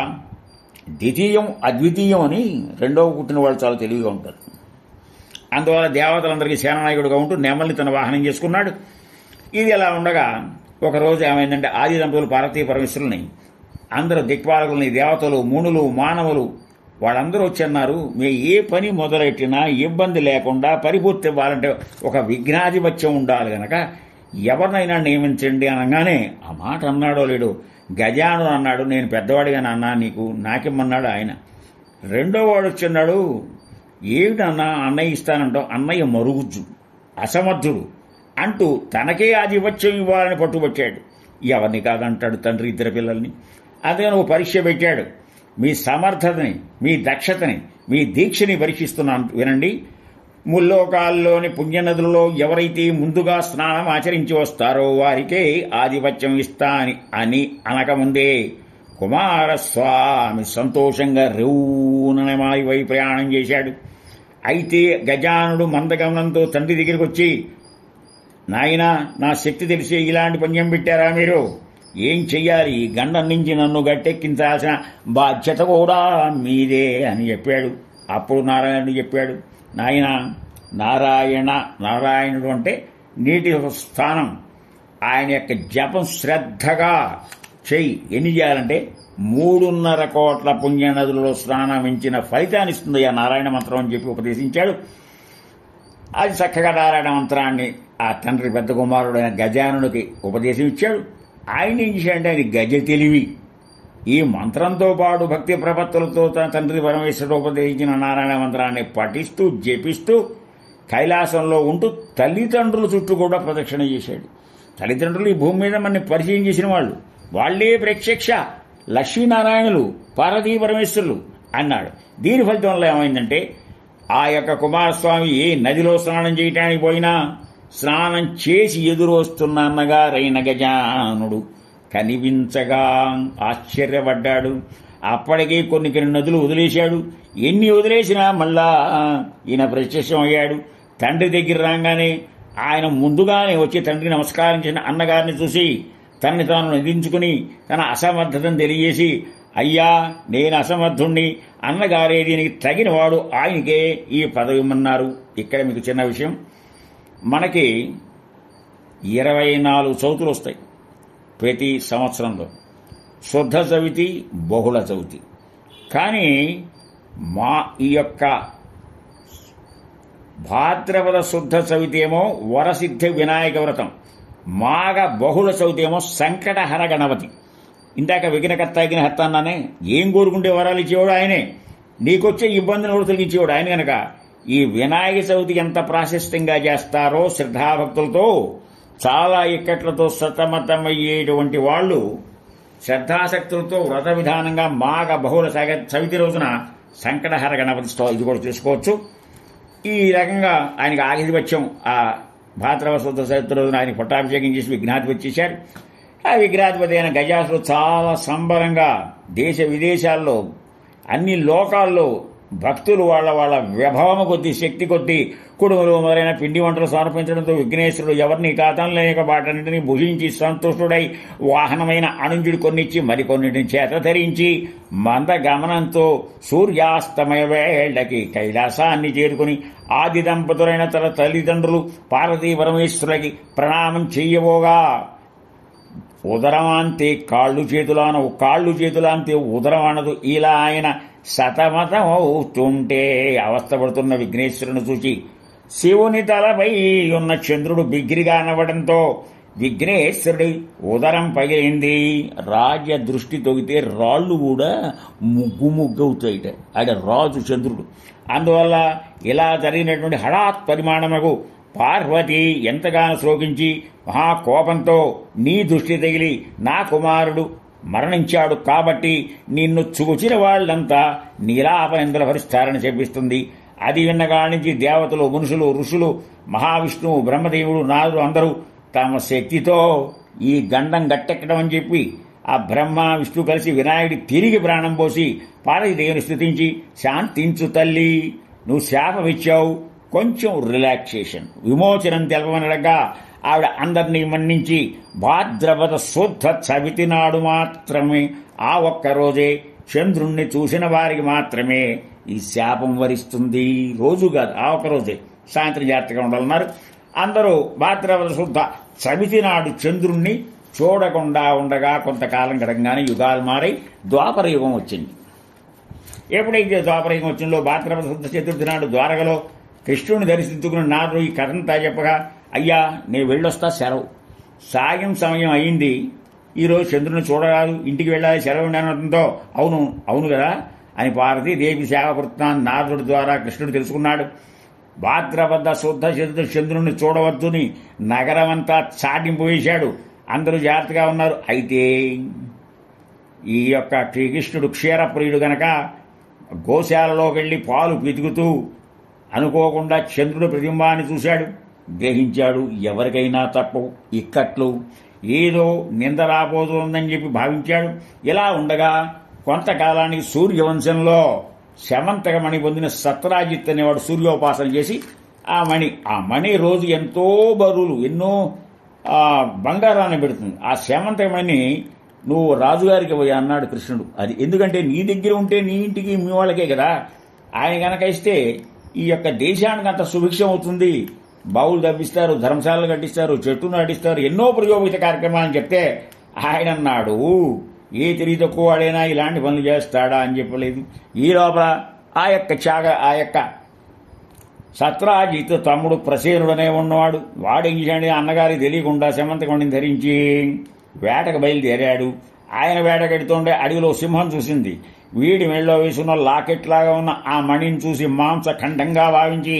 ద్వితీయం అద్వితీయం అని రెండవ పుట్టిన వాళ్ళు చాలా తెలివిగా ఉంటారు. అందువల్ల దేవతలందరికీ సేనానాయకుడుగా ఉంటూ నెమల్ని తన వాహనం చేసుకున్నాడు. ఇది ఎలా ఉండగా ఒకరోజు ఏమైందంటే ఆది దంపతులు పార్వతీ పరమేశ్వరుల్ని, అందరూ దిక్పాలకుల్ని, దేవతలు, మునులు, మానవులు వాళ్ళందరూ వచ్చన్నారు, మీ ఏ పని మొదలెట్టినా ఇబ్బంది లేకుండా పరిపూర్తి ఇవ్వాలంటే ఒక విఘ్నాధిపత్యం ఉండాలి గనక ఎవరినైనా నియమించండి అనగానే ఆ మాట అన్నాడో లేడో గజానుడు అన్నాడు, నేను పెద్దవాడిగా అన్నా నీకు నాకిమ్మన్నాడు ఆయన. రెండో వాడు వచ్చన్నాడు, ఏమిటన్నా అన్నయ్య ఇస్తానంటావు, అన్నయ్య మరుగుజ్జు, అసమర్థుడు అంటూ తనకే ఆధిపత్యం ఇవ్వాలని పట్టుబట్టాడు. ఎవరిని కాదంటాడు తండ్రి ఇద్దరు పిల్లల్ని. అందుకని ఒక పరీక్ష పెట్టాడు. మీ సమర్థతని, మీ దక్షతని, మీ దీక్షని పరీక్షిస్తున్నాను వినండి. ముల్లోకాల్లోని పుణ్యనదులలో ఎవరైతే ముందుగా స్నానం ఆచరించి వస్తారో వారికే ఆధిపత్యం ఇస్తా అని అనకముందే కుమారస్వామి సంతోషంగా రేవునమాయి వై ప్రయాణం చేశాడు. అయితే గజానుడు మందగమనంతో తండ్రి దగ్గరికి వచ్చి, నాయనా నా శక్తి తెలిసి ఇలాంటి పుణ్యం పెట్టారా మీరు? ఏం చెయ్యాలి? ఈ గండం నుంచి నన్ను గట్టెక్కించాల్సిన బాధ్యత కూడా మీదే అని చెప్పాడు. అప్పుడు నారాయణుడు చెప్పాడు, నాయనా నారాయణుడు అంటే నీటి స్థానం, ఆయన యొక్క జపం శ్రద్ధగా చెయ్యి. ఎన్ని చేయాలంటే 3.5 కోట్ల పుణ్యనదులలో స్నానమించిన ఫలితాన్ని ఇస్తుంది ఆ నారాయణ మంత్రం అని చెప్పి ఉపదేశించాడు. అది చక్కగా నారాయణ మంత్రాన్ని ఆ తండ్రి పెద్ద కుమారుడైన గజానుడికి ఉపదేశం ఇచ్చాడు. ఆయన ఏం చేశాడంటే ఆయన గజ తెలివి. ఈ మంత్రంతో పాటు భక్తి ప్రపత్తులతో తన తండ్రి పరమేశ్వరుడు ఉపదేశించిన నారాయణ మంత్రాన్ని పఠిస్తూ జపిస్తూ కైలాసంలో ఉంటూ తల్లిదండ్రుల చుట్టూ కూడా ప్రదక్షిణ చేశాడు. తల్లిదండ్రులు ఈ భూమి మీద మనని పరిచయం చేసిన వాళ్ళు, వాళ్లే ప్రత్యక్ష లక్ష్మీనారాయణులు, పార్వతీ పరమేశ్వరులు అన్నాడు. దీని ఫలితం వల్ల ఏమైందంటే ఆ యొక్క కుమారస్వామి ఏ నదిలో స్నానం చేయటానికి పోయినా స్నానం చేసి ఎదురొస్తున్న అన్నగారైన గజానుడు కనిపించగా ఆశ్చర్యపడ్డాడు. అప్పటికే కొన్ని నదులు వదిలేశాడు. ఎన్ని వదిలేసినా మళ్ళా ఈయన ప్రత్యక్షం అయ్యాడు. తండ్రి దగ్గర రాగానే ఆయన ముందుగానే వచ్చి తండ్రికి నమస్కరించిన అన్నగారిని చూసి తనని తాను నదించుకుని తన అసమర్థతను తెలియజేసి, అయ్యా నేను అసమర్థుణ్ణి, అన్నగారే దీనికి తగినవాడు, ఆయనకే ఈ పదవి ఇమ్మన్నారు. ఇక్కడ మీకు చిన్న విషయం, మనకి 24 చవితులు వస్తాయి ప్రతి సంవత్సరంలో. శుద్ధ చవితి, బహుళ చవితి. కానీ ఈ యొక్క భాద్రపద శుద్ధ చవితి ఏమో వరసిద్ధి వినాయక వ్రతం, మాఘ బహుళ చవితి ఏమో సంకటహర గణపతి. ఇందాక విఘ్నకర్త విఘ్నహర్త అన్నానే, ఏం కోరుకుంటే వరాలు ఇచ్చేవాడు ఆయనే, నీకొచ్చే ఇబ్బందులు కూడా తొలగించేవాడు ఆయన. కనుక ఈ వినాయక చవితికి ఎంత ప్రాశస్త్యంగా చేస్తారో శ్రద్ధాభక్తులతో, చాలా ఇక్కట్లతో సతమతమయ్యేటువంటి వాళ్ళు శ్రద్ధాశక్తులతో వ్రత విధానంగా మాఘ బహుళ చవితి రోజున సంకటహర గణపతి ఇది కూడా చేసుకోవచ్చు. ఈ రకంగా ఆయనకి ఆధిపత్యం ఆ భాద్రవ శుద్ధ చవితి రోజున ఆయన పట్టాభిషేకం చేసి విఘ్నాధిపతి చేశారు. ఆ విఘ్నాధిపతి అయిన గజాసుడు చాలా సంబరంగా దేశ విదేశాల్లో అన్ని లోకాల్లో భక్తులు వాళ్ళ విభవము కొద్దీ శక్తి కొద్దీ కుడుములు మొదలైన పిండి వంటలు సమర్పించడంతో విఘ్నేశ్వరుడు ఎవరిని కాదనలేక వాటన్నింటినీ భుజించి సంతుష్టుడై వాహనమైన అణుంజుడు కొన్నిచ్చి మరికొన్నిటిని చేత ధరించి మందగమనంతో సూర్యాస్తమయ వేళ్లకి కైలాసాన్ని చేరుకుని ఆది దంపతులైన తన తల్లిదండ్రులు పార్వతీ పరమేశ్వరులకి ప్రణామం చెయ్యబోగా ఉదరమాంతే కాళ్ళు చేతులాంతే ఉదరం అనదు. ఇలా ఆయన సతమతమవుతుంటే అవస్థపడుతున్న విఘ్నేశ్వరుని చూచి శివుని తలపై ఉన్న చంద్రుడు బిగ్గిరిగా నవ్వడంతో విఘ్నేశ్వరుడి ఉదరం పగిలింది. రాజ్య దృష్టి తొగితే రాళ్లు కూడా ముగ్గవుతాయిట. ఆయన రాజు చంద్రుడు. అందువల్ల ఇలా జరిగినటువంటి హఠాత్ పరిమాణముకు పార్వతి ఎంతగానో శ్లోకించి మహాకోపంతో నీ దృష్టి తగిలి నా కుమారుడు మరణించాడు కాబట్టి నిన్ను చూచిన వాళ్ళంతా నీలాపనిందలు భరిస్తారని చెప్పిస్తుంది. అది విన్నగాడి నుంచి దేవతలు, మనుషులు, ఋషులు, మహావిష్ణువు, బ్రహ్మదేవుడు, నారదుడు అందరూ తమ శక్తితో ఈ గండం గట్టెక్కడం అని చెప్పి ఆ బ్రహ్మ విష్ణు కలిసి వినాయకుడి తిరిగి ప్రాణం పోసి పార్వతీదేవిని స్తుతించి, శాంతించు తల్లి, నువ్వు శాపం ఇచ్చావు, కొంచెం రిలాక్సేషన్, విమోచనం తెలపమనగా ఆవిడ అందరినీ మన్నించి భాద్రపద శుద్ధ చవితి నాడు మాత్రమే, ఆ ఒక్కరోజే చంద్రుణ్ణి చూసిన వారికి మాత్రమే ఈ శాపం వరిస్తుంది. రోజు కాదు, ఆ ఒక్కరోజే సాయంత్రం జాగ్రత్తగా ఉండాలన్నారు. అందరూ భాద్రపద శుద్ధ చవితి నాడు చంద్రుణ్ణి చూడకుండా ఉండగా కొంతకాలం గడంగానే యుగాలు మారి ద్వాపర యుగం వచ్చింది. ఎప్పుడైతే ద్వాపర యుగం వచ్చిందో భాద్రపద శుద్ధ చతుర్థి నాడు ద్వారకలో కృష్ణుని దర్శించుకున్న నారదుడు ఈ కథంతా చెప్పగా, అయ్యా నేను వెళ్ళొస్తా, సెలవు, సాయం సమయం అయింది, ఈరోజు చంద్రుని చూడరాదు, ఇంటికి వెళ్ళాలి, సెలవు ఉండడంతో అవును అవును కదా అని పార్వతీదేవి సేవకృత్నాన్ని నారదుడి ద్వారా కృష్ణుడు తెలుసుకున్నాడు. భాద్రపద శుద్ధ చతుర్థి చంద్రుణ్ణి చూడవద్దుని నగరమంతా చాటింపు వేశాడు. అందరూ జాగ్రత్తగా ఉన్నారు. అయితే ఈ యొక్క శ్రీకృష్ణుడు క్షీరప్రియుడు గనక గోశాలలోకి వెళ్లి పాలు పితుకుతూ అనుకోకుండా చంద్రుడు ప్రతిబింబాన్ని చూశాడు, గ్రహించాడు. ఎవరికైనా తప్పవు ఇక్కట్లు, ఏదో నింద రాబోతోందని చెప్పి భావించాడు. ఇలా ఉండగా కొంతకాలానికి సూర్యవంశంలో శమంతకమణి పొందిన సత్రాజిత్ అనేవాడు సూర్యోపాసన చేసి ఆ మణి రోజు ఎంతో బరువులు, ఎన్నో బంగారాన్ని పెడుతుంది. ఆ శమంతకమణి నువ్వు రాజుగారికి పోయి అన్నాడు కృష్ణుడు. అది ఎందుకంటే నీ దగ్గర ఉంటే నీ ఇంటికి మీ వాళ్ళకే కదా, ఆయన కనుక ఇస్తే ఈ యొక్క దేశానికి అంత సుభిక్షం అవుతుంది, బావులు తవ్విస్తారు, ధర్మశాలలు కట్టిస్తారు, చెట్టు నాటిస్తారు, ఎన్నో ప్రయోగిత కార్యక్రమాలని చెప్తే ఆయన అన్నాడు, ఏ తెలివి తక్కువ వాడైనా ఇలాంటి పనులు చేస్తాడా అని చెప్పలేదు. ఈ లోపల ఆ యొక్క సత్రాజిత్ తమ్ముడు ప్రసేనుడనే ఉన్నవాడు, వాడేం చేశాడు, అన్నగారికి తెలియకుండా శమంతకమణిని ధరించి వేటకు బయలుదేరాడు. ఆయన వేటకెడుతుండే అడవిలో సింహం చూసింది. వీడి మెళ్ళలో వేసుకున్న లాకెట్ లాగా ఉన్న ఆ మణిని చూసి మాంసఖండంగా భావించి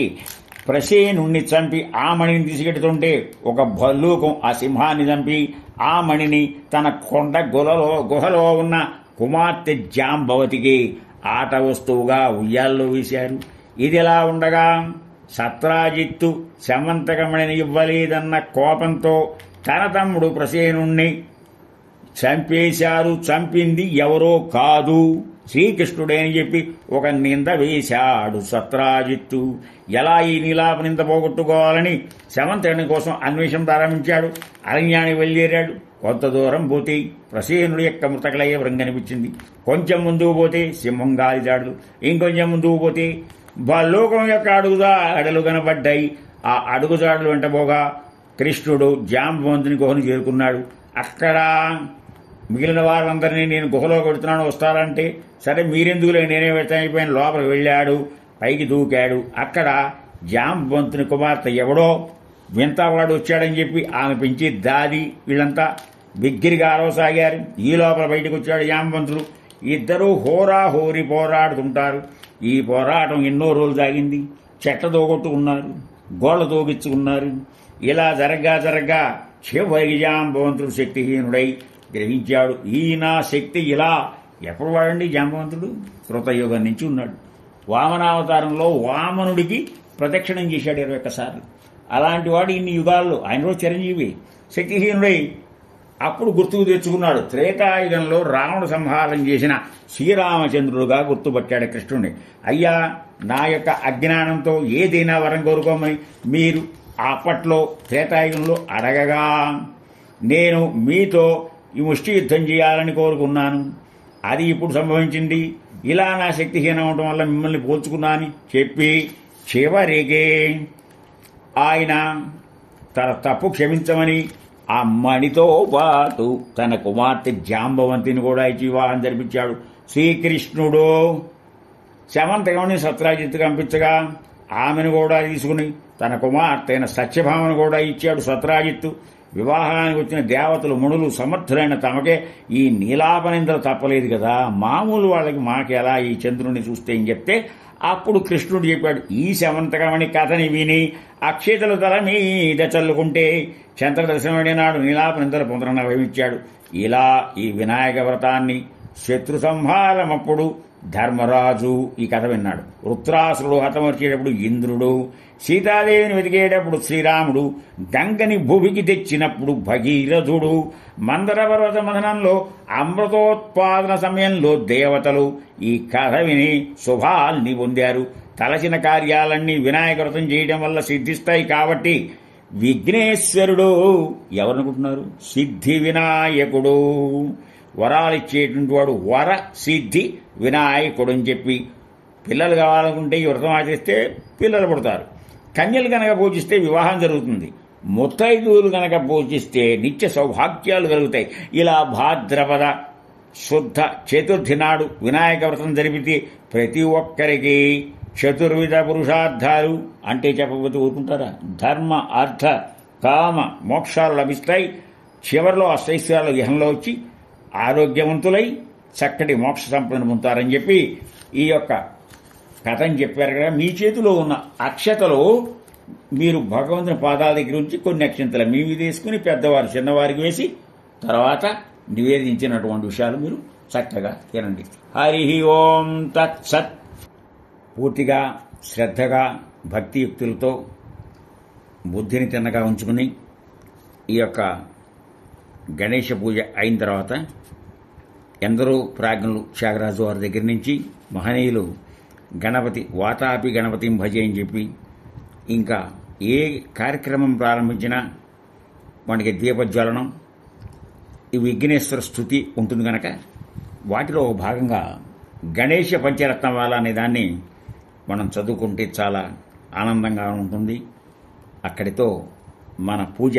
ప్రసేనుణ్ణి చంపి ఆ మణిని తీసుకెడుతుంటే ఒక భల్లూకం ఆ సింహాన్ని చంపి ఆ మణిని తన కొండ గుహలో ఉన్న కుమార్తె జాంబవతికి ఆట వస్తువుగా ఉయ్యాల్లో వేశారు. ఇదిలా ఉండగా సత్రాజిత్తు శమంతకమణిని ఇవ్వలేదన్న కోపంతో తన తమ్ముడు ప్రసేనుణ్ణి చంపేశారు. చంపింది ఎవరో కాదు, శ్రీకృష్ణుడే అని చెప్పి ఒక నింద వేశాడు సత్రాజిత్తు. ఎలా ఈ నీలాప నింద పోగొట్టుకోవాలని శమంతకుని కోసం అన్వేషణ ప్రారంభించాడు. అరణ్యానికి బయలుదేరాడు. కొంత దూరం పోతే ప్రసేనుడి యొక్క మృతకలయ్య కనిపించింది. కొంచెం ముందుకు పోతే సింహం గాలిజాడు, ఇంకొంచెం ముందుకు పోతే భల్లూకం యొక్క అడుగుజాడలు కనబడ్డాయి. ఆ అడుగుజాడలు వెంటబోగా కృష్ణుడు జాంబవంతుని గుహను చేరుకున్నాడు. అక్కడ మిగిలిన వారందరినీ నేను గుహలో కొడుతున్నాను వస్తారంటే, సరే మీరెందుకులే నేనే వెళ్తానైపోయిన లోపలికి వెళ్ళాడు. పైకి దూకాడు. అక్కడ జాంబవంతుని కుమార్తె ఎవడో వింతవాడు వచ్చాడని చెప్పి ఆమె పెంచి దాది వీళ్ళంతా బిగ్గిరిగా అరవసాగారు. ఈ లోపల బయటకు వచ్చాడు జాంబవంతుడు. ఇద్దరూ హోరాహోరీ పోరాడుతుంటారు. ఈ పోరాటం ఎన్నో రోజులు సాగింది. చెట్ల తోగొట్టుకున్నారు, గోళ్ల తోగిచ్చుకున్నారు. ఇలా జరగ్గా చివరికి జాంబవంతుడు శక్తిహీనుడై గ్రహించాడు, ఈయన శక్తి ఇలా ఎప్పుడు వాడండి జాంబవంతుడు? కృతయుగం నుంచి ఉన్నాడు. వామనావతారంలో వామనుడికి ప్రదక్షిణం చేశాడు 21 సార్లు. అలాంటి వాడు ఇన్ని యుగాల్లో, ఆయన రోజు చిరంజీవి, శక్తిహీనుడై అప్పుడు గుర్తుకు తెచ్చుకున్నాడు. త్రేతాయుగంలో రావణ సంహారం చేసిన శ్రీరామచంద్రుడుగా గుర్తుపట్టాడు కృష్ణుడిని. అయ్యా, నా యొక్క అజ్ఞానంతో ఏదైనా వరం కోరుకోమని మీరు అప్పట్లో త్రేతాయుగంలో అడగగా నేను మీతో ఈ ముష్టి యుద్ధం చేయాలని కోరుకున్నాను. అది ఇప్పుడు సంభవించింది. ఇలా నా శక్తిహీనం అవడం వల్ల మిమ్మల్ని పోల్చుకున్నాను చెప్పి చివరికి ఆయన తన తప్పు క్షమించమని ఆ మణితో పాటు తన కుమార్తె జాంబవంతిని కూడా ఇచ్చి వివాహం జరిపించాడు. శ్రీకృష్ణుడు శమంతకమణి సత్రాజిత్తుకు పంపించగా ఆమెను కూడా తీసుకుని తన కుమార్తె అయిన సత్యభామను కూడా ఇచ్చాడు సత్రాజిత్తు. వివాహానికి వచ్చిన దేవతలు మునులు సమర్థులైన తమకే ఈ నీలాపనిందలు తప్పలేదు కదా, మామూలు వాళ్ళకి మాకెలా ఈ చంద్రుడిని చూస్తే అని చెప్తే అప్పుడు కృష్ణుడు చెప్పాడు, ఈ శమంతకమణి కథని విని అక్షితలు తల మీద చల్లుకుంటే చంద్రదర్శనమణి నాడు నీలాపనిందలు పొందరన్న వయమిచ్చాడు. ఇలా ఈ వినాయక వ్రతాన్ని శత్రు సంహారమప్పుడు ధర్మరాజు ఈ కథ విన్నాడు. వృత్రాసురుడు హతమర్చేటప్పుడు ఇంద్రుడు, సీతాదేవిని వెతికేటప్పుడు శ్రీరాముడు, గంగని భూమికి తెచ్చినప్పుడు భగీరథుడు, మందర పర్వత మథనంలో అమృతోత్పాదన సమయంలో దేవతలు ఈ కథ విని శుభాల్ని పొందారు. తలచిన కార్యాలన్నీ వినాయక వ్రతం చేయడం వల్ల సిద్ధిస్తాయి. కాబట్టి విఘ్నేశ్వరుడు ఎవరనుకుంటున్నారు? సిద్ధి వినాయకుడు, వరాలిచ్చేటువంటి వాడు, వర సిద్ధి వినాయకుడు అని చెప్పి పిల్లలు కావాలనుకుంటే ఈ వ్రతం ఆచరిస్తే పిల్లలు పుడతారు. కన్యలు గనక పూజిస్తే వివాహం జరుగుతుంది. ముత్తైదువులు గనక పూజిస్తే నిత్య సౌభాగ్యాలు కలుగుతాయి. ఇలా భాద్రపద శుద్ధ చతుర్థి నాడు వినాయక వ్రతం జరిపితే ప్రతి ఒక్కరికి చతుర్విధ పురుషార్థాలు అంటే చెప్పబోతూ ఊరుకుంటారా? ధర్మ అర్థ కామ మోక్షాలు లభిస్తాయి. చివరిలో అష్టైశ్వర్యాలు ఇహంలో వచ్చి ఆరోగ్యవంతులై చక్కటి మోక్ష సంపదను పొందుతారని చెప్పి ఈ యొక్క కథని చెప్పారు కదా. మీ చేతిలో ఉన్న అక్షతలో మీరు భగవంతుని పాదాల దగ్గర నుంచి కొన్ని అక్షంతలు మీ మీద వేసుకుని పెద్దవారు చిన్నవారికి వేసి తర్వాత నివేదించినటువంటి విషయాలు మీరు చక్కగా తినండి. హరి ఓం తత్సత్. పూర్తిగా శ్రద్ధగా భక్తియుక్తులతో బుద్ధిని తిన్నగా ఉంచుకుని ఈ యొక్క గణేష పూజ అయిన తర్వాత ఎందరో ప్రాజ్ఞులు త్యాగరాజు వారి దగ్గర నుంచి మహనీయులు గణపతి వాతాపి గణపతిం భజే అని చెప్పి ఇంకా ఏ కార్యక్రమం ప్రారంభించినా మనకి దీపజ్వలనం ఈ విఘ్నేశ్వర స్తుతి ఉంటుంది కనుక వాటిలో భాగంగా గణేష పంచరత్నమాల అనే దాన్ని మనం చదువుకుంటే చాలా ఆనందంగా ఉంటుంది. అక్కడితో మన పూజ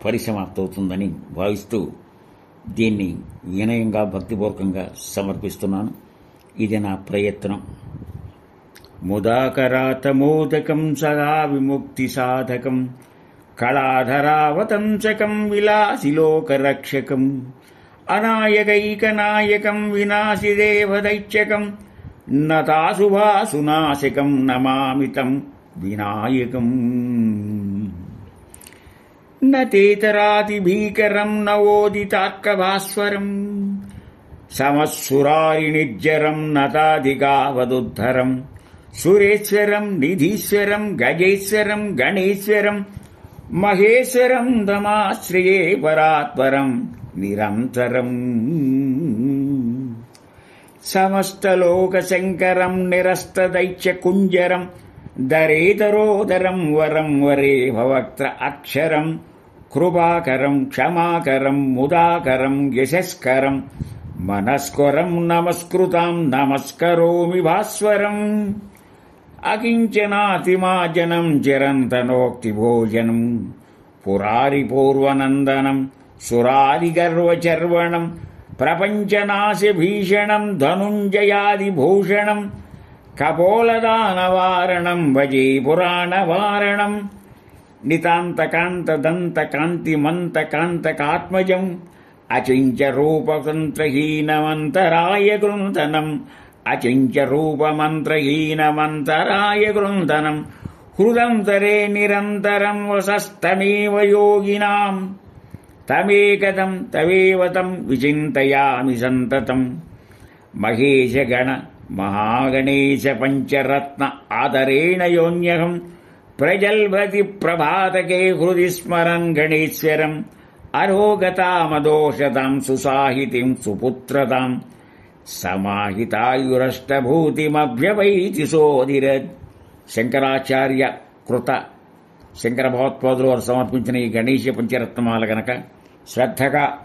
పరిసమాప్తవుతుందని భావిస్తూ దీన్ని వినయంగా భక్తిపూర్వకంగా సమర్పిస్తున్నాను. ఇది నా ప్రయత్నం. ముదాకరాతమోదకం సదా విముక్తి సాధకం కళాధరావతంచకం విలాసిలోకరక్షకం అనాయకైకనాయకం వినాశిదేవదైత్యకం నతాశుభాసునాశకం నమామితం వినాయకం. నేతరాతిభీకరం నవోదితార్కభాస్వరం సమస్సురారినిర్జరం నతాధికావదుద్ధరం సురేశ్వరం నిధీశ్వరం గజేశ్వరం గణేశ్వరం మహేశ్వరం దమాశ్రయే పరాత్పరం నిరంతరం. సమస్తలోకశంకరం నిరస్తదైత్యకుంజరం దరేదరోదరం వరం వరే భవక్త్ర అక్షరం కృపాకరం క్షమాకరం ముదాకరం యశస్కరం మనస్కరం నమస్కృతం నమస్కరోమి భాస్వరం. అకించనాతిమాజనం చిరంతనోక్తిభోజనం పురారిపూర్వనందనం సురాదిగర్వచర్వణం ప్రపంచనాశభీషణం ధనుంజయాదిభూషణం కపోలదానవారణం భజే పురాణవారణం. నితాంతకాంతదంతకాంతిమంతకాంతకాత్మజం అచించరూపతంత్రహీనమంతరాయ గృంథనం అచించరూపమంత్రహీనమంతరాయ గృంథనం హృదంతరే నిరంతరం వసస్తమేవ యోగినాం తమేకదం తవేవతం విచింతయామి సంతతం. మహేశగణ మహాగణేశ పంచరత్న ఆదరేణ యోన్యహం ప్రజల్భతి ప్రభాతకే హృది స్మరన్ గణేశ్వరం అరోగతామదోషతాం సుసాహితిం సుపుత్రతాం సమాహితాయురష్టభూతిమభ్యవైతి సోదిరద్. శంకరాచార్య కృత శంకర భగవత్పాదులు వారు సమర్పించిన ఈ గణేశ పంచరత్నమాల గనక శ్రద్ధగా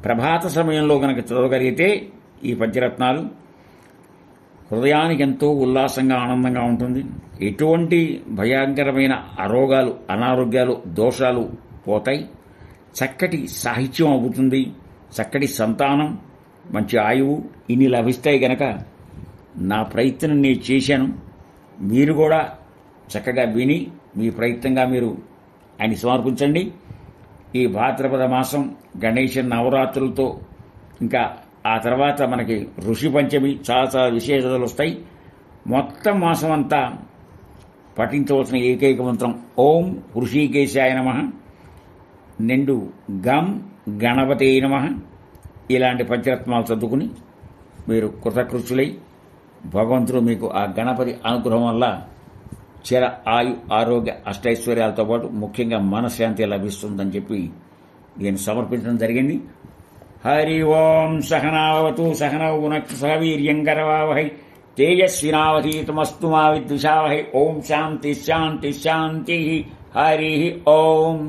ప్రభాత సమయంలో గనక చదవగలిగితే ఈ పంచరత్నాలు హృదయానికి ఎంతో ఉల్లాసంగా ఆనందంగా ఉంటుంది. ఎటువంటి భయంకరమైన అరోగాలు అనారోగ్యాలు దోషాలు పోతాయి. చక్కటి సాహిత్యం అవుతుంది. చక్కటి సంతానం మంచి ఆయువు ఇన్ని లభిస్తాయి గనక నా ప్రయత్నం నేను చేశాను. మీరు కూడా చక్కగా విని మీ ప్రయత్నంగా మీరు ఆయన సమర్పించండి. ఈ భాద్రపద మాసం గణేష నవరాత్రులతో ఇంకా ఆ తర్వాత మనకి ఋషి పంచమి చాలా చాలా విశేషతలు వస్తాయి. మొత్తం మాసం అంతా పఠించవలసిన ఏకైక మంత్రం ఓం హృషీకేశాయ నమః, నిండు గం గణపతే నమః. ఇలాంటి పంచరత్నాలు చదువుకుని మీరు కృతకృత్యులై భగవంతుడు మీకు ఆ గణపతి అనుగ్రహం వల్ల చిర ఆయు ఆరోగ్య అష్టైశ్వర్యాలతో పాటు ముఖ్యంగా మనశ్శాంతి లభిస్తుందని చెప్పి నేను సమర్పించడం జరిగింది. హరి ఓం సహనావతు సహనౌ భునక్తు సహ వీర్యం కరవావహై తేజస్వినావధీతమస్తు మా విద్విషావహై. ఓం శాంతి శాంతి శాంతి. హరి ఓం.